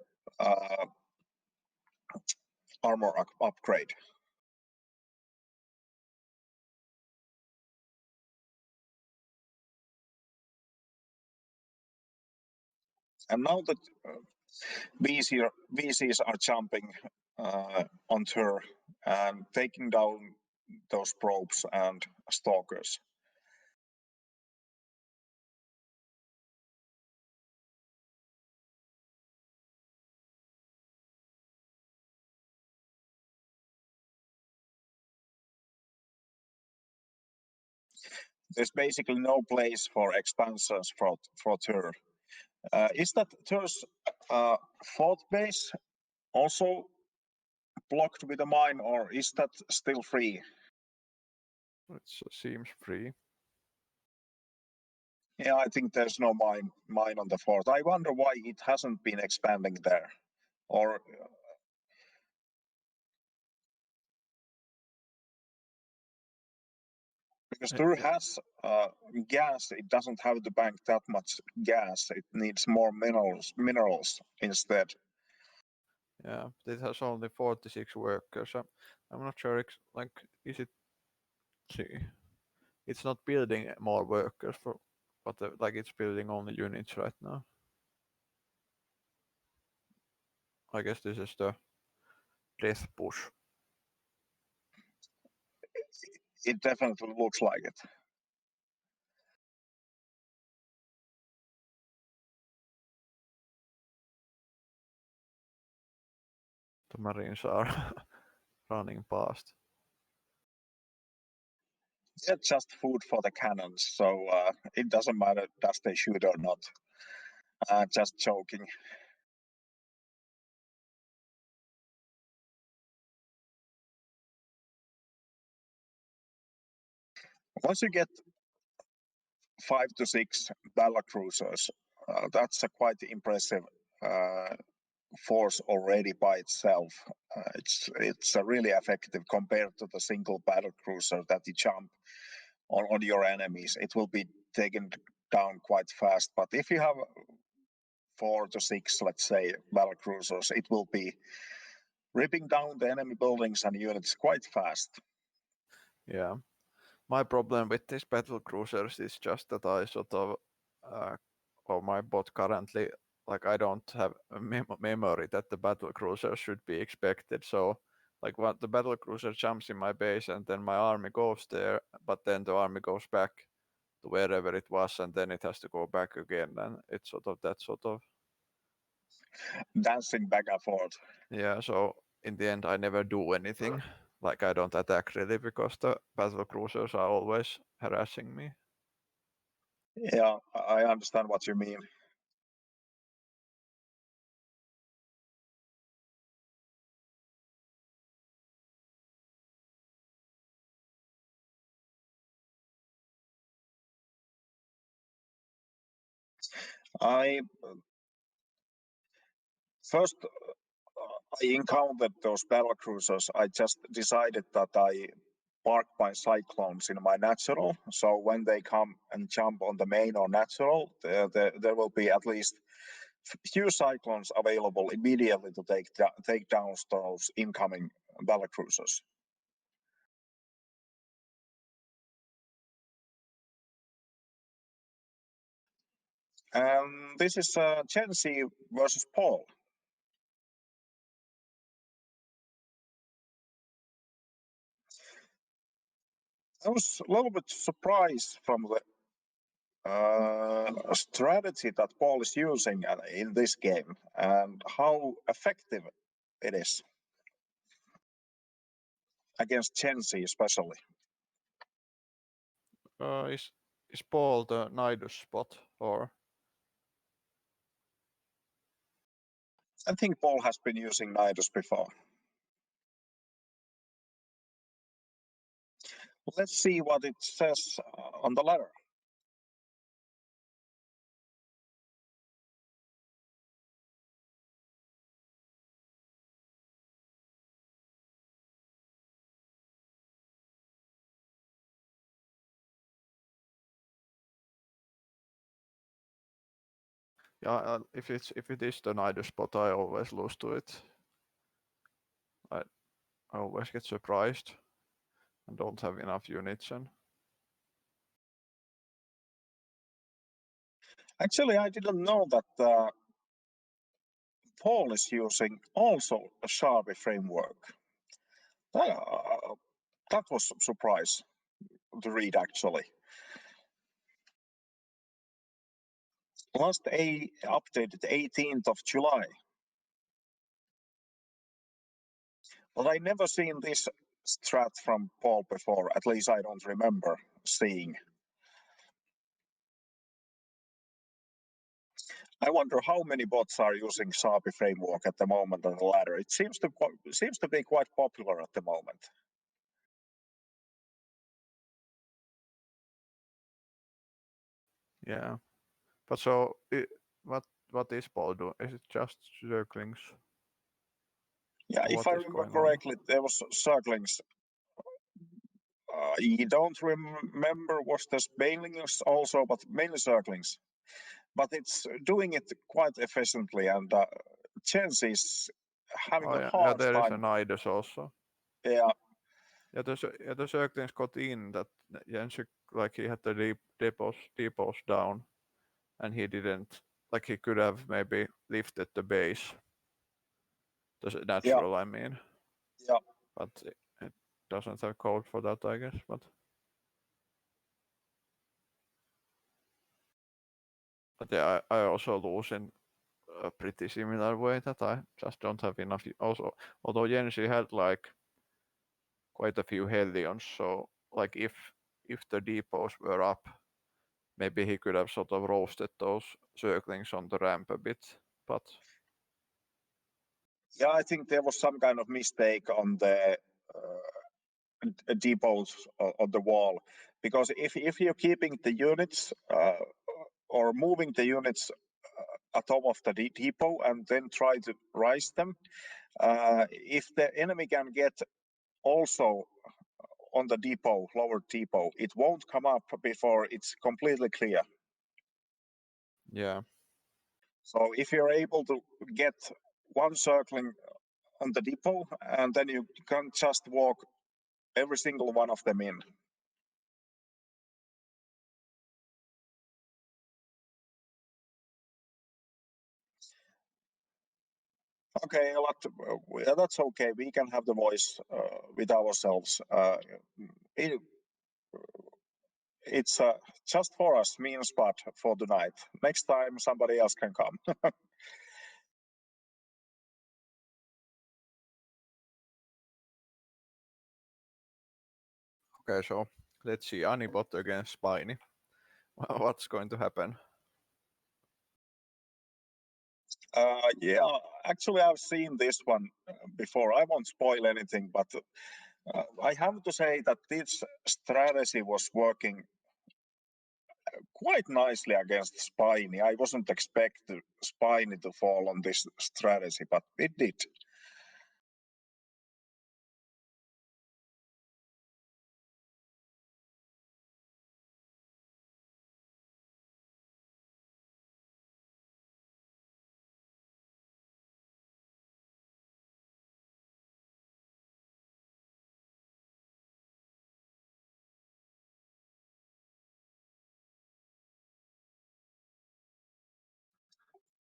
armor upgrade. And now that VCs are jumping onto her and taking down those probes and stalkers. There's basically no place for expansions for Tyr. Is that Tyr's fourth base also blocked with a mine, or is that still free? It seems free. Yeah, I think there's no mine on the fourth. I wonder why it hasn't been expanding there, or Because Tur has gas, it doesn't have to bank that much gas. It needs more minerals instead. Yeah, it has only 46 workers. I'm not sure. Like, is it? See, it's not building more workers for, but like it's building only units right now. I guess this is the death push. It definitely looks like it. The Marines are running past. They're just food for the cannons, so it doesn't matter does they shoot or not. Just joking. Once you get 5 to 6 battle cruisers, that's a quite impressive force already by itself. It's really effective compared to the single battle cruiser that you jump on your enemies. It will be taken down quite fast. But if you have 4 to 6, let's say, battle cruisers, it will be ripping down the enemy buildings and units quite fast. Yeah. My problem with these battle cruisers is just that I sort of, or my bot currently, like I don't have a memory that the battle cruiser should be expected. So like what the battle cruiser jumps in my base and then my army goes there, but then the army goes back to wherever it was and then it has to go back again. And it's sort of that sort of dancing back and forth. Yeah, so in the end I never do anything. Like I don't attack really because the battle cruisers are always harassing me. Yeah, I understand what you mean. I first I encountered those battle cruisers. I just decided that I park my cyclones in my natural. So when they come and jump on the main or natural, there will be at least few cyclones available immediately to take down those incoming battle cruisers. This is Gen Z versus Paul. I was a little bit surprised from the strategy that Paul is using in this game and how effective it is against Gen Z especially. Is Paul the Nidus spot or? I think Paul has been using Nidus before. Let's see what it says on the ladder. Yeah, if it is the Nidus spot, I always lose to it. I always get surprised and don't have enough units and. Actually, I didn't know that Paul is using also a Sharpie framework. That was a surprise to read actually. Last updated 18th of July. But I never seen this strat from Paul before. At least I don't remember seeing. I wonder how many bots are using Sharpie framework at the moment on the ladder. It seems to be quite popular at the moment. Yeah, but so what is Paul doing? Is it just circlings? Yeah, Or if what I is remember going on? correctly, there was circlings You don't remember was the Spainlings also, but mainly Circlings. But it's doing it quite efficiently, and Chance is having Oh, a yeah, hard there is time. an Eidos also. Yeah, Yeah, the Circlings got in that Jens, like he had the depots down, and he didn't, like he could have maybe lifted the base, the natural, I mean. yeah. But it doesn't have code for that, I guess. But yeah, I also lose in a pretty similar way, that I just don't have enough. Also, although Jensi had like quite a few Hellions, so like if the depots were up, maybe he could have sort of roasted those Circlings on the ramp a bit. But Yeah, I think there was some kind of mistake on the depots on the wall, because if you're keeping the units or moving the units at top of the depot and then try to rise them, if the enemy can get also on the depot, lower depot, it won't come up before it's completely clear. yeah, So if you're able to get one Circling on the depot, and then you can just walk every single one of them in. Okay, that's okay. We can have the voice with ourselves. It's just for us, me and Spot, for tonight. Next time, somebody else can come. okay, so let's see, Anibot against Spiny. What's going to happen? Yeah, actually, I've seen this one before. I won't spoil anything, but I have to say that this strategy was working quite nicely against Spiny. I wasn't expecting Spiny to fall on this strategy, but it did.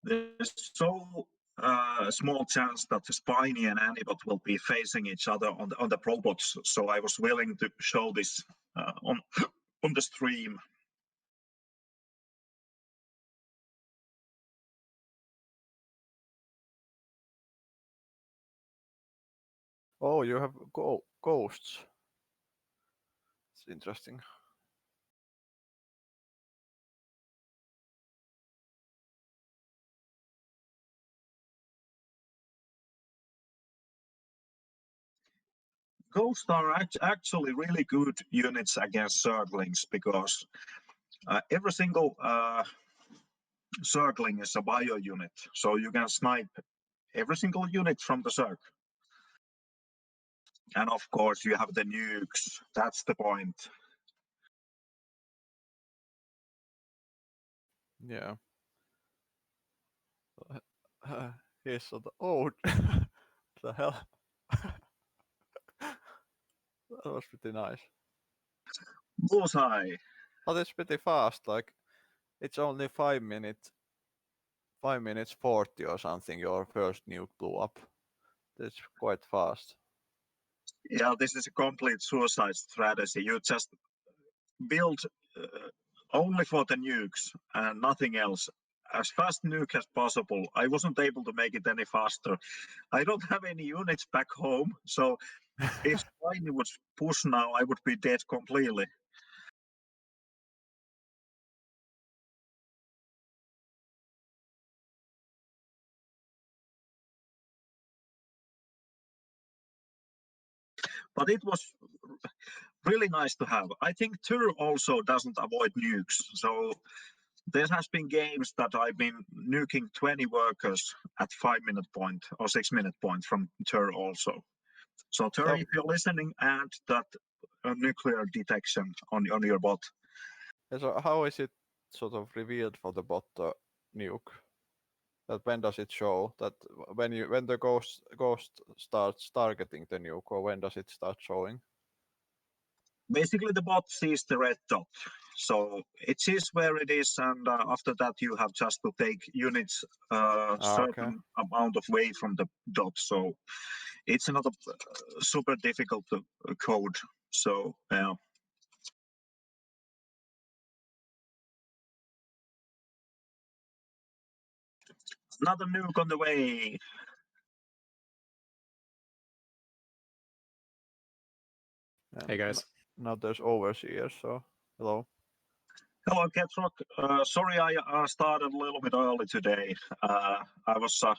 There's so small chance that Spiny and Anibot will be facing each other on the Probots, so I was willing to show this on on the stream. Oh, you have ghosts. It's interesting. Ghosts are actually really good units against Zerglings, because every single Zergling is a bio unit, so you can snipe every single unit from the Zerg. And of course, you have the nukes. That's the point. Yeah. He's sort of, oh, the hell. That was pretty nice. Bullseye. But it's pretty fast, like it's only 5 minutes 40 or something, your first nuke blew up. That's quite fast. Yeah, this is a complete suicide strategy. You just build only for the nukes and nothing else. As fast nuke as possible. I wasn't able to make it any faster. I don't have any units back home, so if Spiny would push now, I would be dead completely. But it was really nice to have. I think Tur also doesn't avoid nukes, so there has been games that I've been nuking 20 workers at 5-minute point or 6-minute point from Tur also. So Tur, So, if you're listening, add that nuclear detection on your bot. Yeah, so how is it sort of revealed for the bot nuke? That when does it show that when the ghost starts targeting the nuke, or when does it start showing? Basically, the bot sees the red dot, so it sees where it is, and after that you have just to take units certain amount of way from the dot. So it's not a super difficult code. So yeah. Another nuke on the way. Hey guys. Now there's overseers, so hello. Hello, Ketrock. Sorry I started a little bit early today. I was a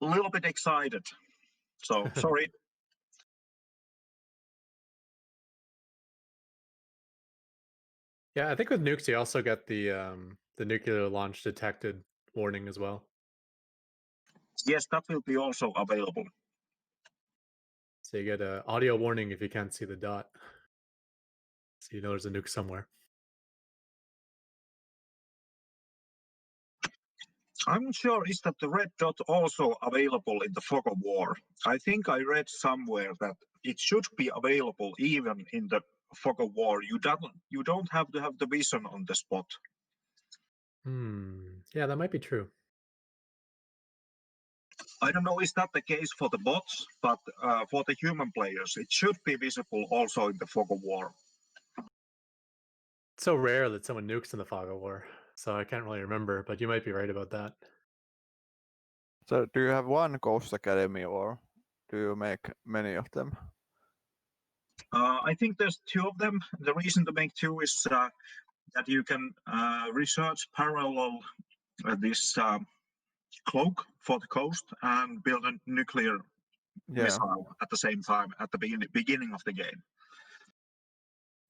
little bit excited, so sorry. Yeah, I think with nukes you also get the nuclear launch detected warning as well. Yes, that will be also available. So you get an audio warning if you can't see the dot. So you know there's a nuke somewhere. I'm sure is that the red dot also available in the Fog of War. I think I read somewhere that it should be available even in the Fog of War. You don't have to have the vision on the spot. Yeah, that might be true. I don't know is that the case for the bots, but for the human players, it should be visible also in the Fog of War. It's so rare that someone nukes in the Fog of War, so I can't really remember, but you might be right about that. So do you have one Ghost Academy, or do you make many of them? I think there's two of them. The reason to make two is that you can research parallel this cloak for the coast and build a nuclear missile at the same time at the beginning of the game.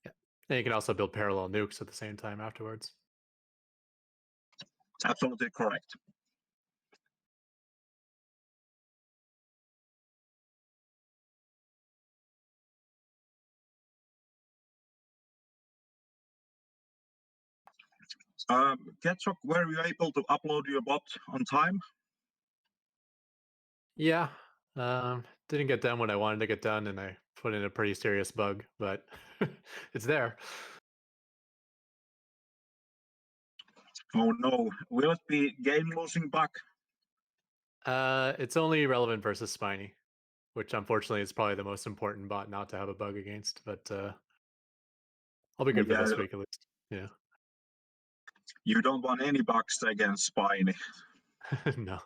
Yeah. And you can also build parallel nukes at the same time afterwards. Absolutely correct. Ketrock, were you able to upload your bot on time? Yeah, didn't get done when I wanted to get done, and I put in a pretty serious bug, but it's there. Oh no, will it be game losing bug? It's only relevant versus Spiny, which unfortunately is probably the most important bot not to have a bug against, but I'll be good for this week at least. Yeah. You don't want any bugs against Spiny. No.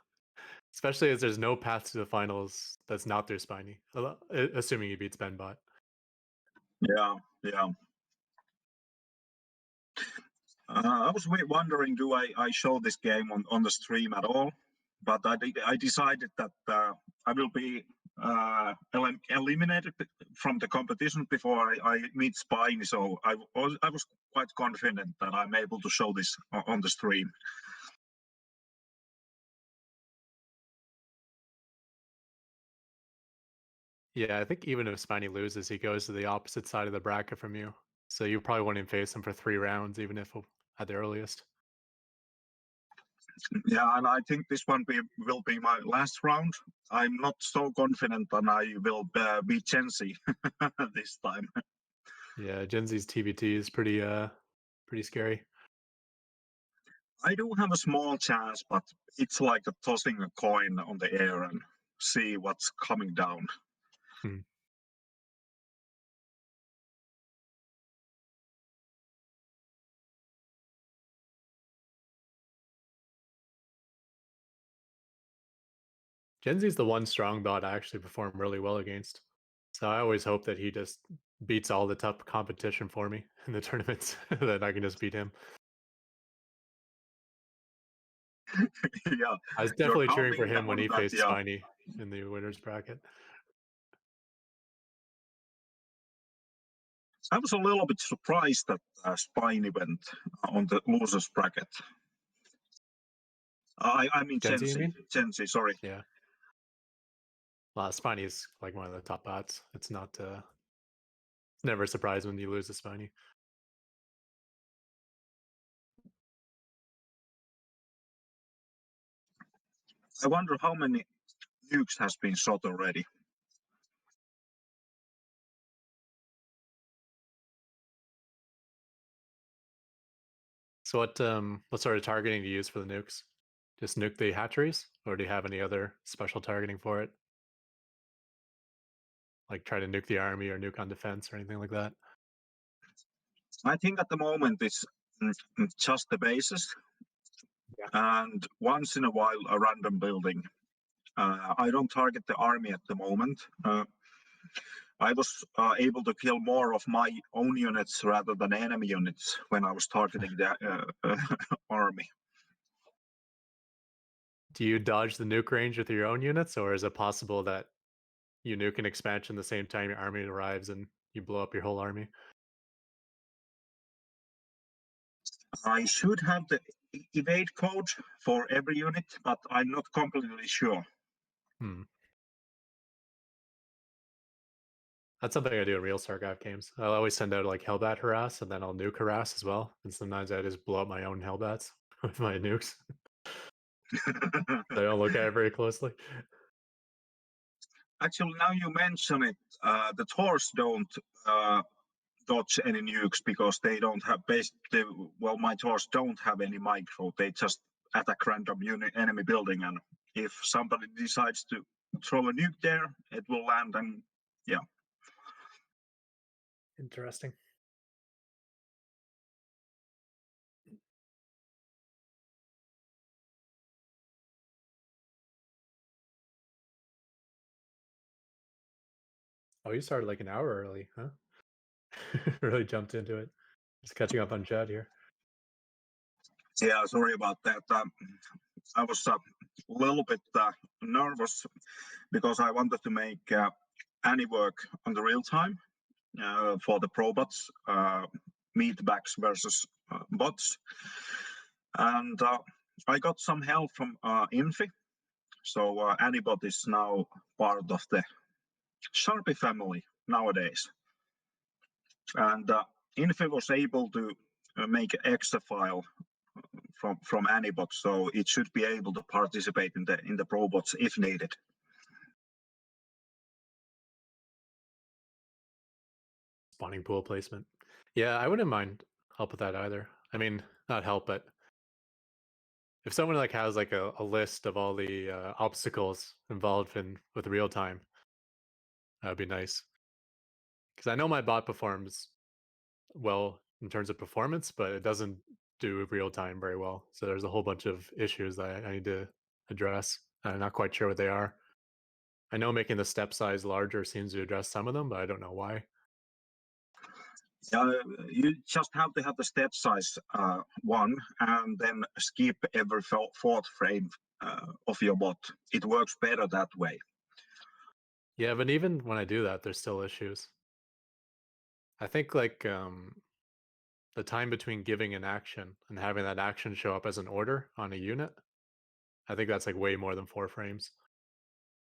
Especially as there's no path to the finals that's not through Spiny, assuming he beats Benbot. Yeah. I was wondering, do I show this game on the stream at all? But I decided that I will be eliminated from the competition before I meet Spiny. So I was quite confident that I'm able to show this on the stream. Yeah, I think even if Spiny loses, he goes to the opposite side of the bracket from you. So you probably won't even face him for 3 rounds, even if at the earliest. Yeah, and I think this one will be my last round. I'm not so confident that I will beat Genzi this time. Yeah, Genzi's TBT is pretty scary. I do have a small chance, but it's like tossing a coin on the air and see what's coming down. Genzi's the one strong bot I actually perform really well against. So I always hope that he just beats all the tough competition for me in the tournaments, that I can just beat him. Yeah, I was definitely cheering for him when he faced Spiny in the winners bracket. I was a little bit surprised that Spiny went on the losers bracket. I mean Genzi, sorry. Yeah. Well, Spiny is like one of the top bots. It's not never surprised when you lose a Spiny. I wonder how many nukes has been shot already. So what sort of targeting do you use for the nukes? Just nuke the hatcheries, or do you have any other special targeting for it? Like try to nuke the army or nuke on defense or anything like that? I think at the moment it's just the bases, and once in a while a random building. I don't target the army at the moment. I was able to kill more of my own units rather than enemy units when I was targeting the army. Do you dodge the nuke range with your own units, or is it possible that you nuke an expansion the same time your army arrives and you blow up your whole army? I should have the evade code for every unit, but I'm not completely sure. That's something I do in real StarCraft games. I'll always send out like Hellbat harass, and then I'll nuke harass as well. And sometimes I just blow up my own Hellbats with my nukes. I don't look at it very closely. Actually, now you mention it, the Thors don't dodge any nukes because they don't have basically. Well, my Thors don't have any micro. They just attack random enemy building, and if somebody decides to throw a nuke there, it will land, and yeah. Interesting. Oh, you started like an hour early, huh? Really jumped into it. Just catching up on Chad here. Yeah, sorry about that. I was a little bit nervous because I wanted to make any work on the real time for the probots, meatbags versus bots. And I got some help from Infi. So Anibot is now part of the Sharpie family nowadays. And Infi was able to make an exe file from Anibot, so it should be able to participate in the probots if needed. Spawning pool placement. Yeah, I wouldn't mind help with that either. I mean, not help, but if someone like has like a list of all the obstacles involved with real time, that would be nice. Because I know my bot performs well in terms of performance, but it doesn't do real time very well. So there's a whole bunch of issues that I need to address. I'm not quite sure what they are. I know making the step size larger seems to address some of them, but I don't know why. You just have to have the step size one and then skip every fourth frame of your bot. It works better that way. Yeah, but even when I do that, there's still issues. I think like the time between giving an action and having that action show up as an order on a unit, I think that's like way more than 4 frames.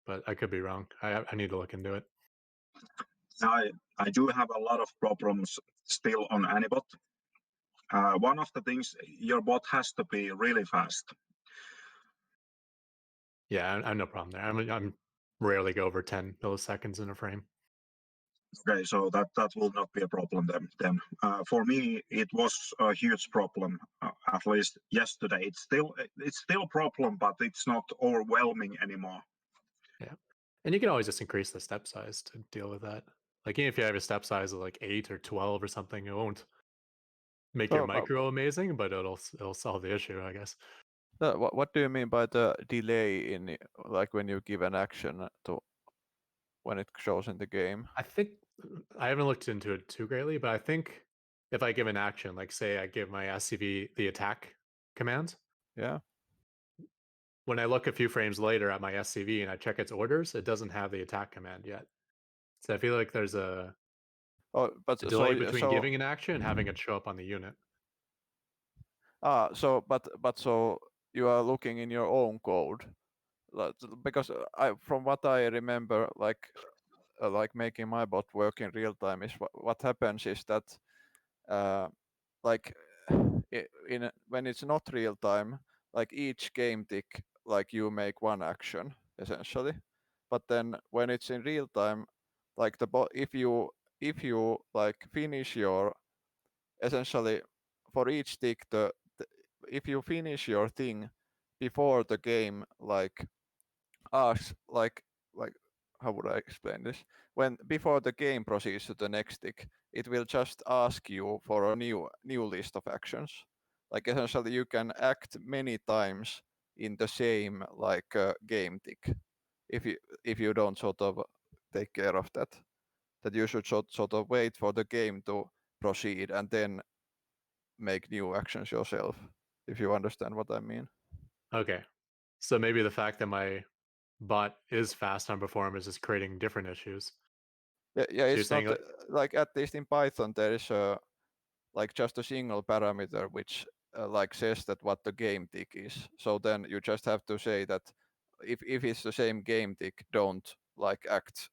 But I could be wrong. I need to look into it. I do have a lot of problems still on Anibot. One of the things, your bot has to be really fast. Yeah, I have no problem there. I'm rarely go over 10 milliseconds in a frame. Okay, so that will not be a problem then. For me, it was a huge problem. At least yesterday, it's still a problem, but it's not overwhelming anymore. Yeah, and you can always just increase the step size to deal with that. Like even if you have a step size of like 8 or 12 or something, it won't make your micro amazing, but it'll solve the issue, I guess. What do you mean by the delay in like when you give an action to when it shows in the game? I think I haven't looked into it too greatly, but I think if I give an action, like say I give my SCV the attack command, Yeah. when I look a few frames later at my SCV and I check its orders, it doesn't have the attack command yet. So I feel like there's a delay between giving an action and having it show up on the unit. So you are looking in your own code, because from what I remember, like like making my bot work in real time is what happens is that like when it's not real time, like each game tick, like you make one action essentially, but then when it's in real time, like the bot, if you like finish your essentially for each tick if you finish your thing before the game like asks like how would I explain this, when before the game proceeds to the next tick, it will just ask you for a new list of actions. Like essentially you can act many times in the same like game tick if you don't sort of take care of that you should sort of wait for the game to proceed and then make new actions yourself, if you understand what I mean. Okay. So maybe the fact that my bot is fast on performance is creating different issues. Yeah, So you're it's not saying like at least in Python there is a like just a single parameter which like says that what the game tick is. So then you just have to say that if it's the same game tick, don't like act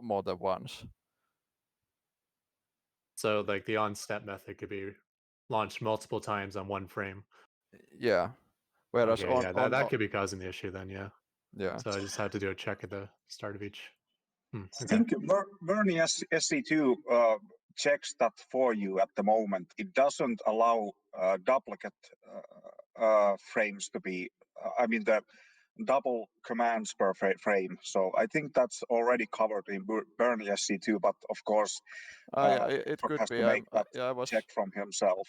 more than once. so like the on-step method could be launched multiple times on one frame. Yeah. Whereas Okay, yeah, that could be causing the issue then, yeah. Yeah. So I just have to do a check at the start of each. I Okay. think Verni SC2 checks that for you at the moment. It doesn't allow duplicate frames to be, I mean, the double commands per frame. So I think that's already covered in Verni SC2, but of course, yeah, it could has be. to make that I was check from himself.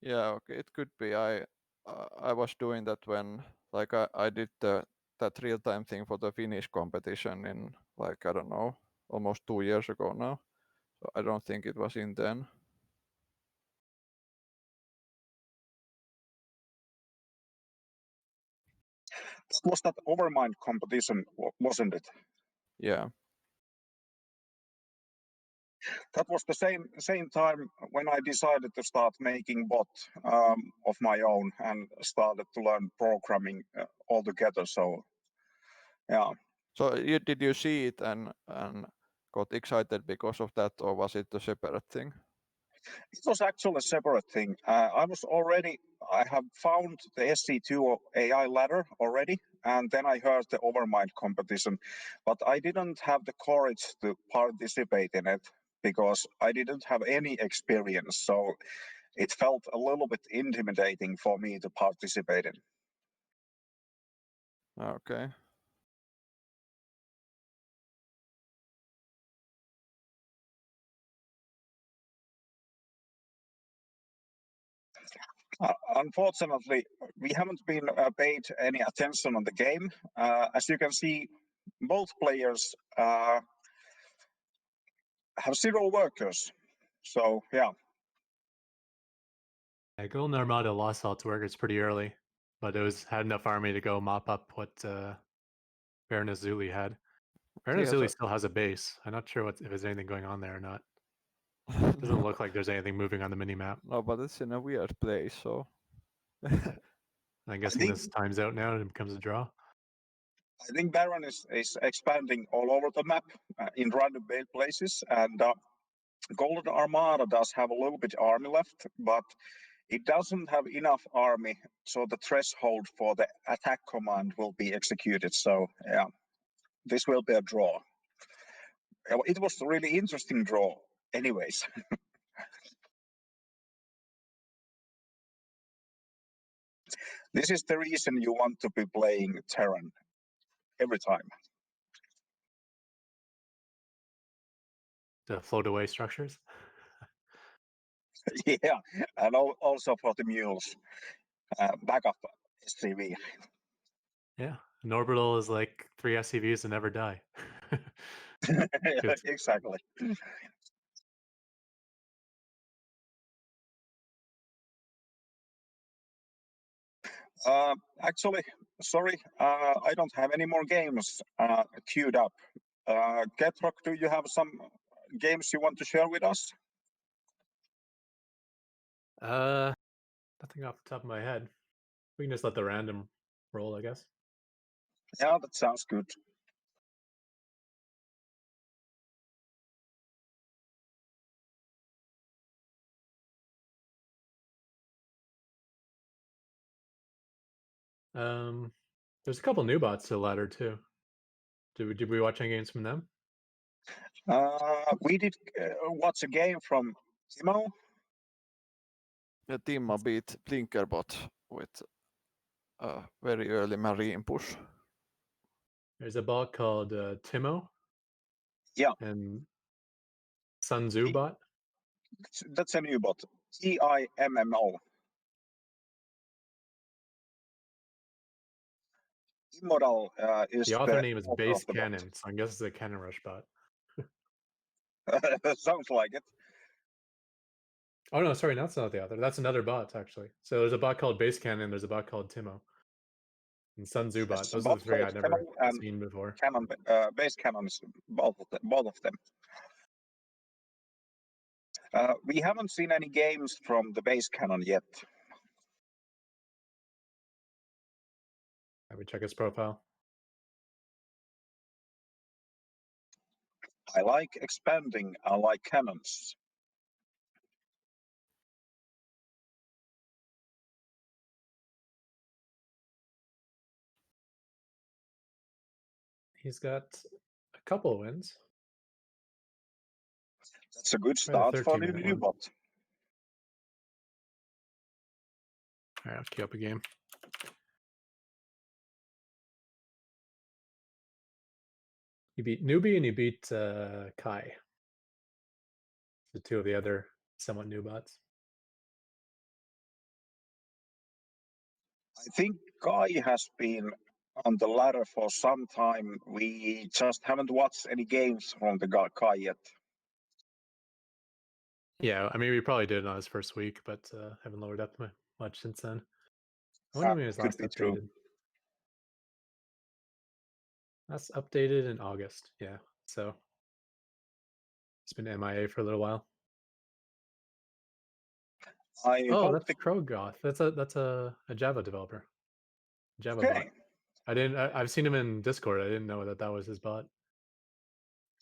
Yeah, okay, it could be. I was doing that when like I did that real time thing for the Finnish competition in like I don't know, almost 2 years ago now. So I don't think it was in then. That was that Overmind competition, wasn't it? Yeah. That was the same time when I decided to start making bot of my own and started to learn programming altogether. So, yeah. So did you see it and got excited because of that, or was it a separate thing? It was actually a separate thing. I have found the SC2 AI ladder already, and then I heard the Overmind competition, but I didn't have the courage to participate in it because I didn't have any experience. So it felt a little bit intimidating for me to participate in. Okay. Unfortunately, we haven't been paid any attention on the game. As you can see, both players have 0 workers. So, yeah. Golden Armada lost all its workers pretty early, but it had enough army to go mop up what Baron Azuli had. Baron Azuli still has a base. I'm not sure if there's anything going on there or not. Doesn't look like there's anything moving on the mini-map. No, but it's in a weird place, so... I'm guessing this time's out now and it becomes a draw. I think Baron is expanding all over the map in random places, and Golden Armada does have a little bit army left, but it doesn't have enough army, so the threshold for the attack command will be executed. So, yeah, this will be a draw. It was a really interesting draw, anyways. This is the reason you want to be playing Terran every time. The float away structures? Yeah, and also for the mules, backup SCV. Yeah, an orbital is like 3 SCVs that never die. Exactly. Actually, sorry, I don't have any more games queued up. Ketrock, do you have some games you want to share with us? Nothing off the top of my head. We can just let the random roll, I guess. Yeah, that sounds good. There's a couple new bots to the ladder too. Did we watch any games from them? We did watch a game from Timo. Yeah, Timo beat Blinkerbot with a very early marine push. There's a bot called Timo. Yeah. And Sun Tzu bot. That's a new bot. TIMMO. Immortal is the author name is author Base of the Cannon, so I guess it's a Cannon Rush bot. bot. Sounds like it. Oh no, sorry, that's not the author. That's another bot actually. So there's a bot called Base Cannon. There's a bot called Timo. And Sun Tzu bot. There's a Those are the bot three called I've never Timo and seen before. Cannon, Base Cannon is both of them. We haven't seen any games from the Base Cannon yet. Let me check his profile. I like expanding. I like cannons. He's got a couple of wins. That's a good start for a 13-minute new one. bot. All right, I'll queue up a game. You beat Newbie and you beat Kai. The two of the other somewhat new bots. I think Kai has been on the ladder for some time. We just haven't watched any games from the Kai yet. Yeah, I mean, we probably did it on his first week, but haven't lowered up much since then. I wonder when it was Could last be updated. true. Last updated in August, yeah. So it's been MIA for a little while. Oh, that's Krogoth. That's a Java developer. Java bot. I've seen him in Discord. I didn't know that was his bot.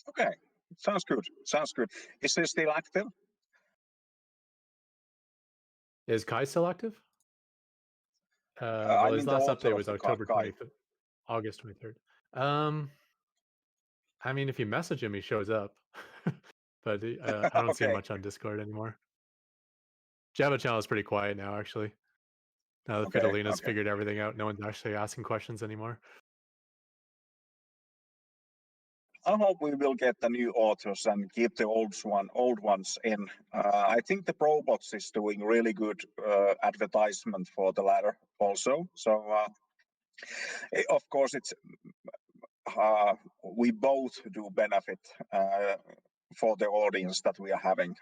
Okay, sounds good. Sounds good. Is he still active? Is Kai still active? Well, his last update was October 25th, August 23rd. I mean, if you message him, he shows up, but I don't see him much on Discord anymore. Java channel is pretty quiet now, actually. Now that Fidelina's figured everything out, no one's actually asking questions anymore. I hope we will get the new authors and keep the old ones in. I think the Probots is doing really good advertisement for the ladder also. So of course it's we both do benefit for the audience that we are having.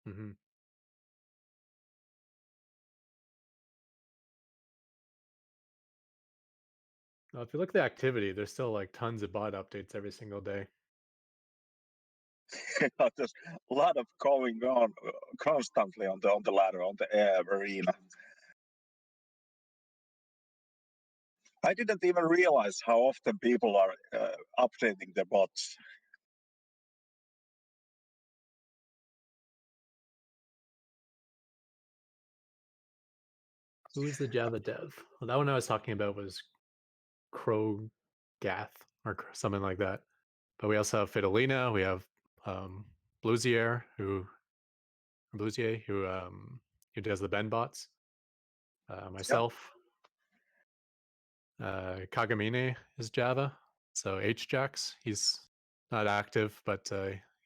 Mm-hmm. Well, if you look at the activity, there's still like tons of bot updates every single day. There's a lot of going on constantly on the ladder, on the arena. I didn't even realize how often people are updating their bots. Who is the Java dev? Well, that one I was talking about was Krogath or something like that. But we also have Fidelina. We have Bluesier, who does the Ben bots. Myself. Kagamine is Java. So HJax, he's not active, but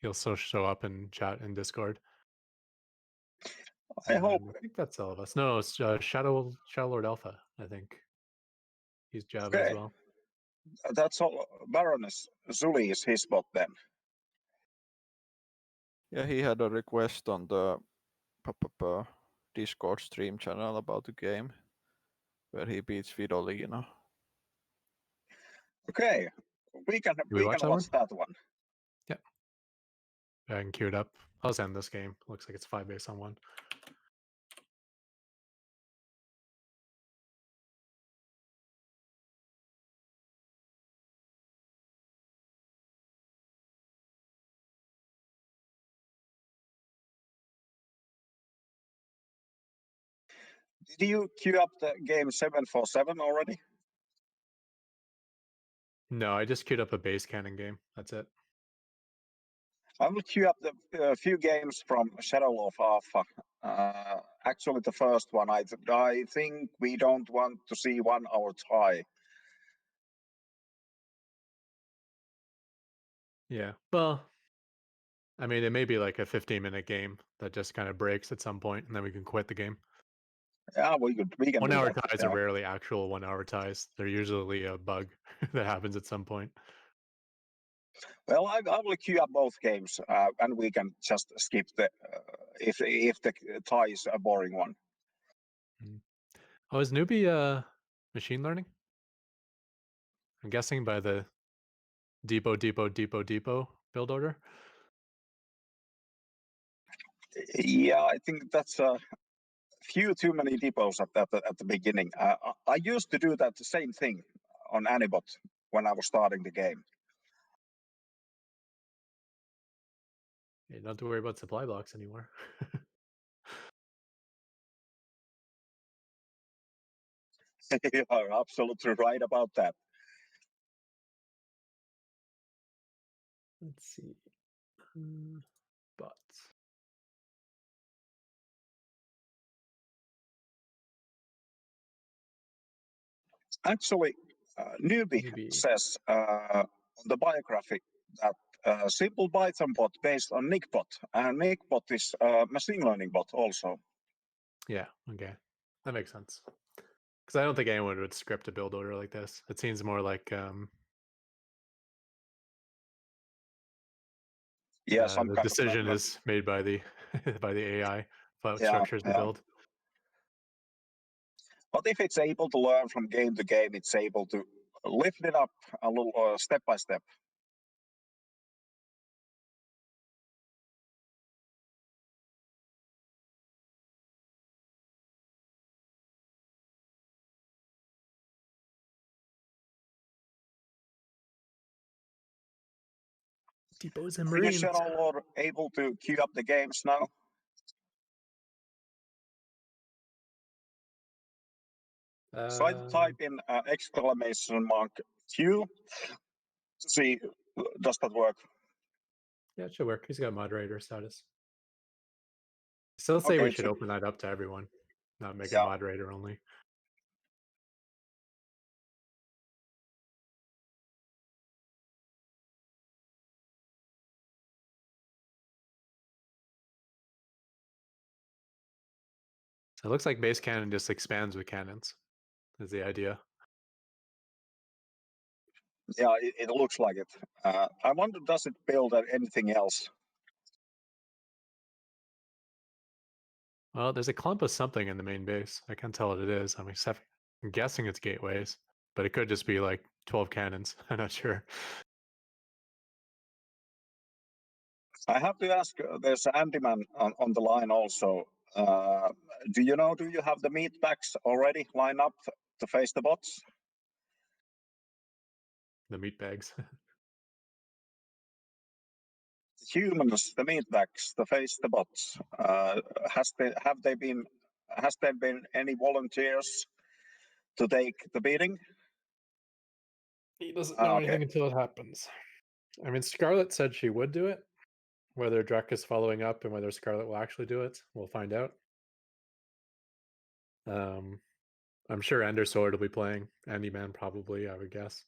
he'll still show up and chat in Discord. I hope. I think that's all of us. No, it's Shadow Lord Alpha. I think he's Java as well. That's all. Baroness Zuli is his bot then. Yeah, he had a request on the Discord stream channel about the game where he beats Fidolino. Okay, we can watch that one. Yep. I can queue it up. I'll just end this game. Looks like it's 5 base on 1. Did you queue up the game 747 already? No, I just queued up a base cannon game. That's it. I will queue up the few games from Shadowloaf Alpha. Actually, the first one, I think we don't want to see 1 hour tie. Yeah. Well, I mean, it may be like a 15-minute game that just kind of breaks at some point, and then we can quit the game. Yeah, we can 1 hour do that. ties are rarely actual 1 hour ties. They're usually a bug that happens at some point. Well, I will queue up both games, and we can just skip the if the tie is a boring one. Oh, is Newbie machine learning? I'm guessing by the depot build order. Yeah, I think that's a few too many depots at the beginning. I used to do that the same thing on Anibot when I was starting the game. You don't have to worry about supply blocks anymore. You are absolutely right about that. Let's see. Bots. Actually, Newbie says on the biography that simple Python bot based on Nickbot, and Nickbot is a machine learning bot also. Yeah, okay. That makes sense. Because I don't think anyone would script a build order like this. It seems more like some the decision is made by the by the AI what structures the build. But if it's able to learn from game to game, it's able to lift it up a little step by step. Depots and Are you Marines. Shadow able to queue up the games now? So I type in exclamation mark Q to see does that work. Yeah, it should work. He's got moderator status. So let's say we should open that up to everyone, not make it moderator only. So it looks like base cannon just expands with cannons, is the idea. Yeah, it looks like it. I wonder, does it build anything else? Well, there's a clump of something in the main base. I can't tell what it is. I'm guessing it's gateways, but it could just be like 12 cannons. I'm not sure. I have to ask, there's Andyman on the line also. Do you have the meat bags already lined up to face the bots? The meat bags. Humans, the meat bags to face the bots. Has there been any volunteers to take the beating? He doesn't know anything until it happens. I mean, Scarlet said she would do it. Whether Drek is following up and whether Scarlet will actually do it, we'll find out. I'm sure Endersword will be playing. Andyman probably, I would guess.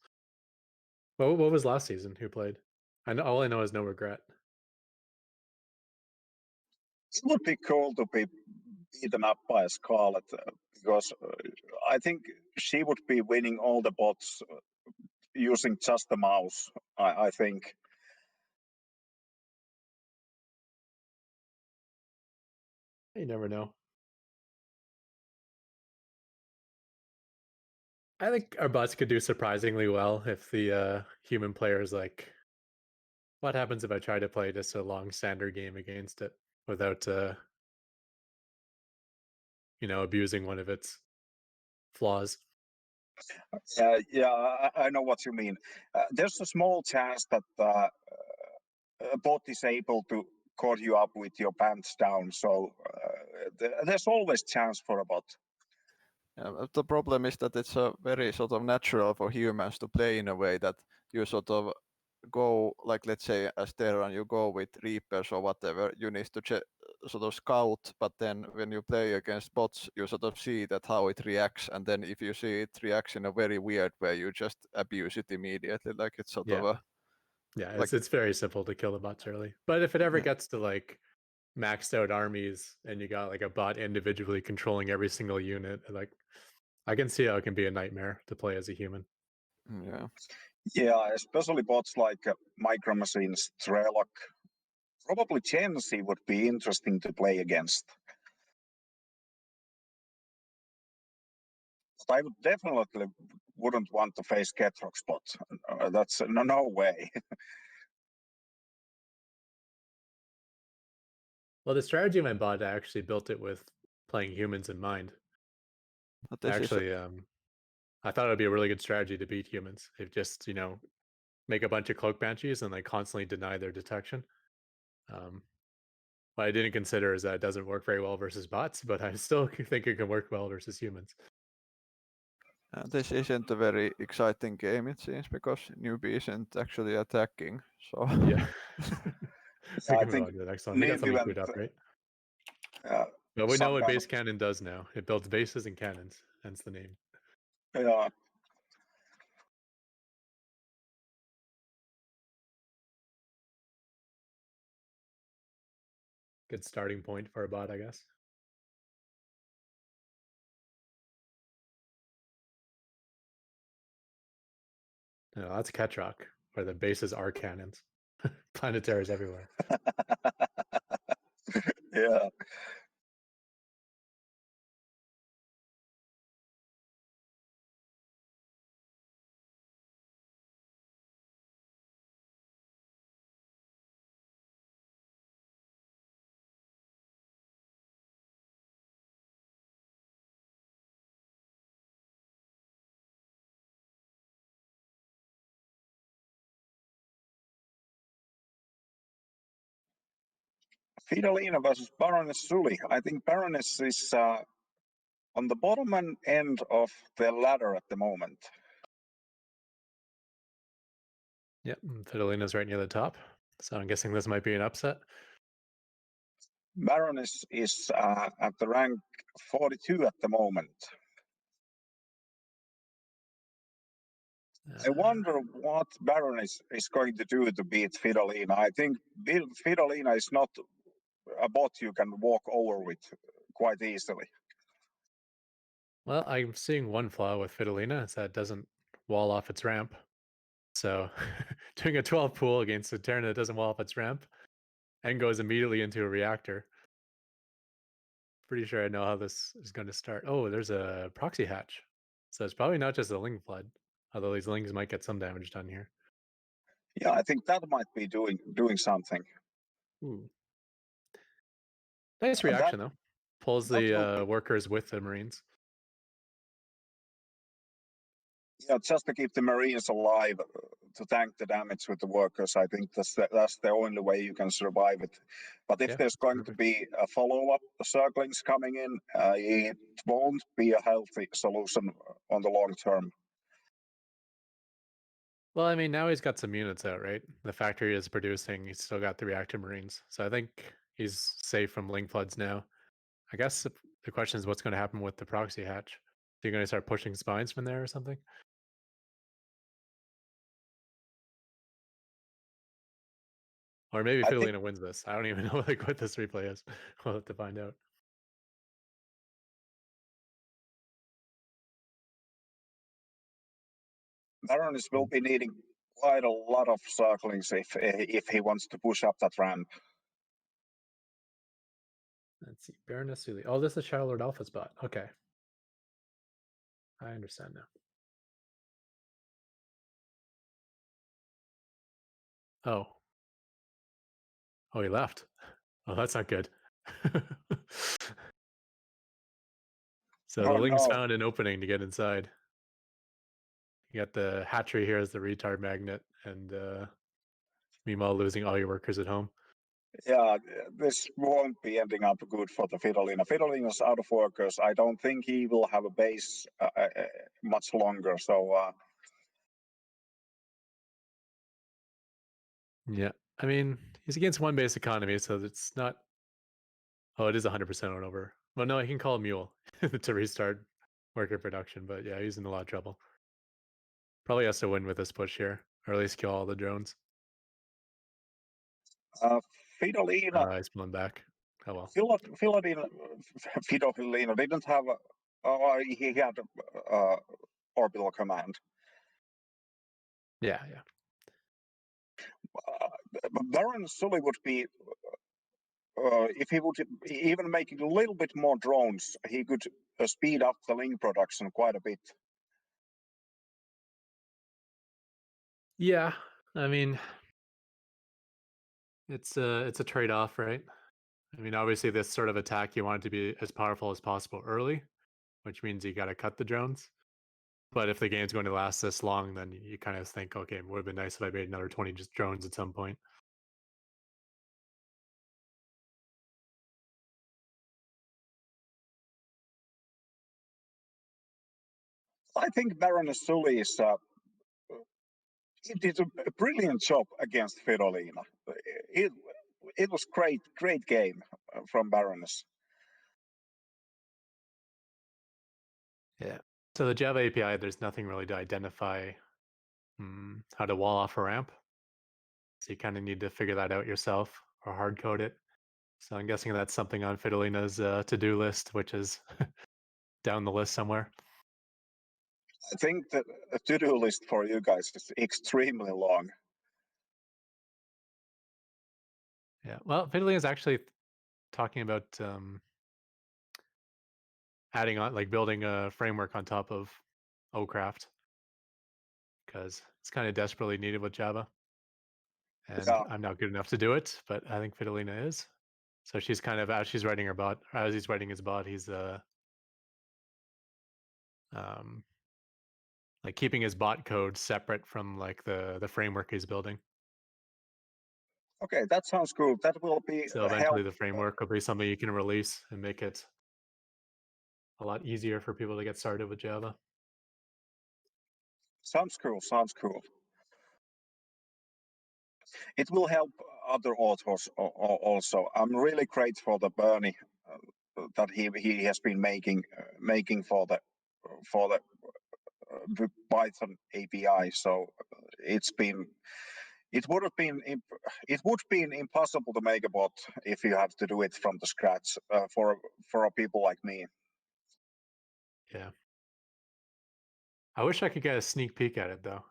What was last season? Who played? All I know is No Regret. It would be cool to be beaten up by Scarlet because I think she would be winning all the bots using just the mouse. I think. You never know. I think our bots could do surprisingly well if the human player is like, what happens if I try to play just a long standard game against it without, abusing one of its flaws? Yeah, I know what you mean. There's a small chance that a bot is able to call you up with your pants down. So there's always chance for a bot. The problem is that it's a very sort of natural for humans to play in a way that you sort of go, like let's say as Terran, you go with Reapers or whatever, you need to sort of scout, but then when you play against bots, you sort of see that how it reacts, and then if you see it reacts in a very weird way, you just abuse it immediately, like it's sort of a... Yeah, like- it's very simple to kill the bots early. But if it ever Yeah. gets to like maxed out armies and you got like a bot individually controlling every single unit, like I can see how it can be a nightmare to play as a human. Yeah. Yeah, especially bots like Micro Machines, Trelloc. Probably Gensi would be interesting to play against. But I would definitely wouldn't want to face Ketrox bot. That's no way. Well, the strategy of my bot, I actually built it with playing humans in mind. But this is Actually, I thought it would be a really good strategy to beat humans. If just, make a bunch of cloak banshees and like constantly deny their detection. What I didn't consider is that it doesn't work very well versus bots, but I still think it can work well versus humans. this isn't a very exciting game, it seems, because newbie isn't actually attacking. So Yeah. I can move think on to the next one. We got something queued up, right? But we know what base cannon does now. It builds bases and cannons, hence the name. Yeah. Good starting point for a bot, I guess. No, that's Ketrock, where the bases are cannons. Planetaries everywhere. Yeah. Fidelina versus Baroness Sully. I think Baroness is on the bottom end of the ladder at the moment. Yep, Fidelina's right near the top. So I'm guessing this might be an upset. Baroness is at the rank 42 at the moment. I wonder what Baroness is going to do to beat Fidelina. I think Fidelina is not a bot you can walk over with quite easily. Well, I'm seeing one flaw with Fidelina is that it doesn't wall off its ramp. So doing a 12 pool against a Terran that doesn't wall off its ramp and goes immediately into a reactor. Pretty sure I know how this is going to start. Oh, there's a proxy hatch. So it's probably not just a Ling flood, although these Lings might get some damage done here. Yeah, I think that might be doing something. Ooh. Nice reaction, though. Pulls the workers with the Marines. Yeah, just to keep the Marines alive, to tank the damage with the workers. I think that's the only way you can survive it. But if there's going to be a follow-up circlings coming in, it won't be a healthy solution on the long term. Well, I mean, now he's got some units out, right? The factory is producing. He's still got the reactor Marines. So I think he's safe from Ling floods now. I guess the question is what's going to happen with the proxy hatch? Are you going to start pushing spines from there or something? Or maybe Fidelina wins this. I don't even know what this replay is. We'll have to find out. Baroness will be needing quite a lot of circlings if he wants to push up that ramp. Let's see, Baroness Sully. Oh, this is Shadow Lord Alpha spot. Okay. I understand now. Oh. Oh, he left. Oh, that's not good. So the Lings found an opening to get inside. You got the hatchery here as the retard magnet, and meanwhile losing all your workers at home. Yeah, this won't be ending up good for the Fridolin. Fridolina's out of workers. I don't think he will have a base much longer. So Yeah, I mean, he's against one base economy, so it's not. Oh, it is 100% on over. Well, no, I can call Mule to restart worker production, but yeah, he's in a lot of trouble. Probably has to win with this push here, or at least kill all the drones. Fridolina, He's pulling back. Oh well. Fridolina didn't have. He had orbital command. Yeah. Baron Sully would be. If he would even make a little bit more drones, he could speed up the link production quite a bit. Yeah, I mean, it's a trade-off, right? I mean, obviously, this sort of attack you want it to be as powerful as possible early, which means you got to cut the drones. But if the game's going to last this long, then you kind of think, okay, it would have been nice if I made another 20 just drones at some point. I think Baroness Sully is. He did a brilliant job against Fridolina. It was great game from Baroness. Yeah. So the Java API, there's nothing really to identify how to wall off a ramp. So you kind of need to figure that out yourself or hard code it. So I'm guessing that's something on Fridolina's to-do list, which is down the list somewhere. I think that a to-do list for you guys is extremely long. Yeah. Well, Fridolina is actually talking about adding on, like building a framework on top of OCraft, because it's kind of desperately needed with Java. And Yeah. I'm not good enough to do it, but I think Fridolina is. So she's kind of, as she's writing her bot, as he's writing his bot, he's like keeping his bot code separate from like the framework he's building. Okay, that sounds good. That will be So eventually the framework will be something you can release and make it a lot easier for people to get started with Java. Sounds cool. It will help other authors also. I'm really grateful for the Bernie that he has been making for the Python API. So it would be impossible to make a bot if you have to do it from the scratch for people like me. Yeah. I wish I could get a sneak peek at it though,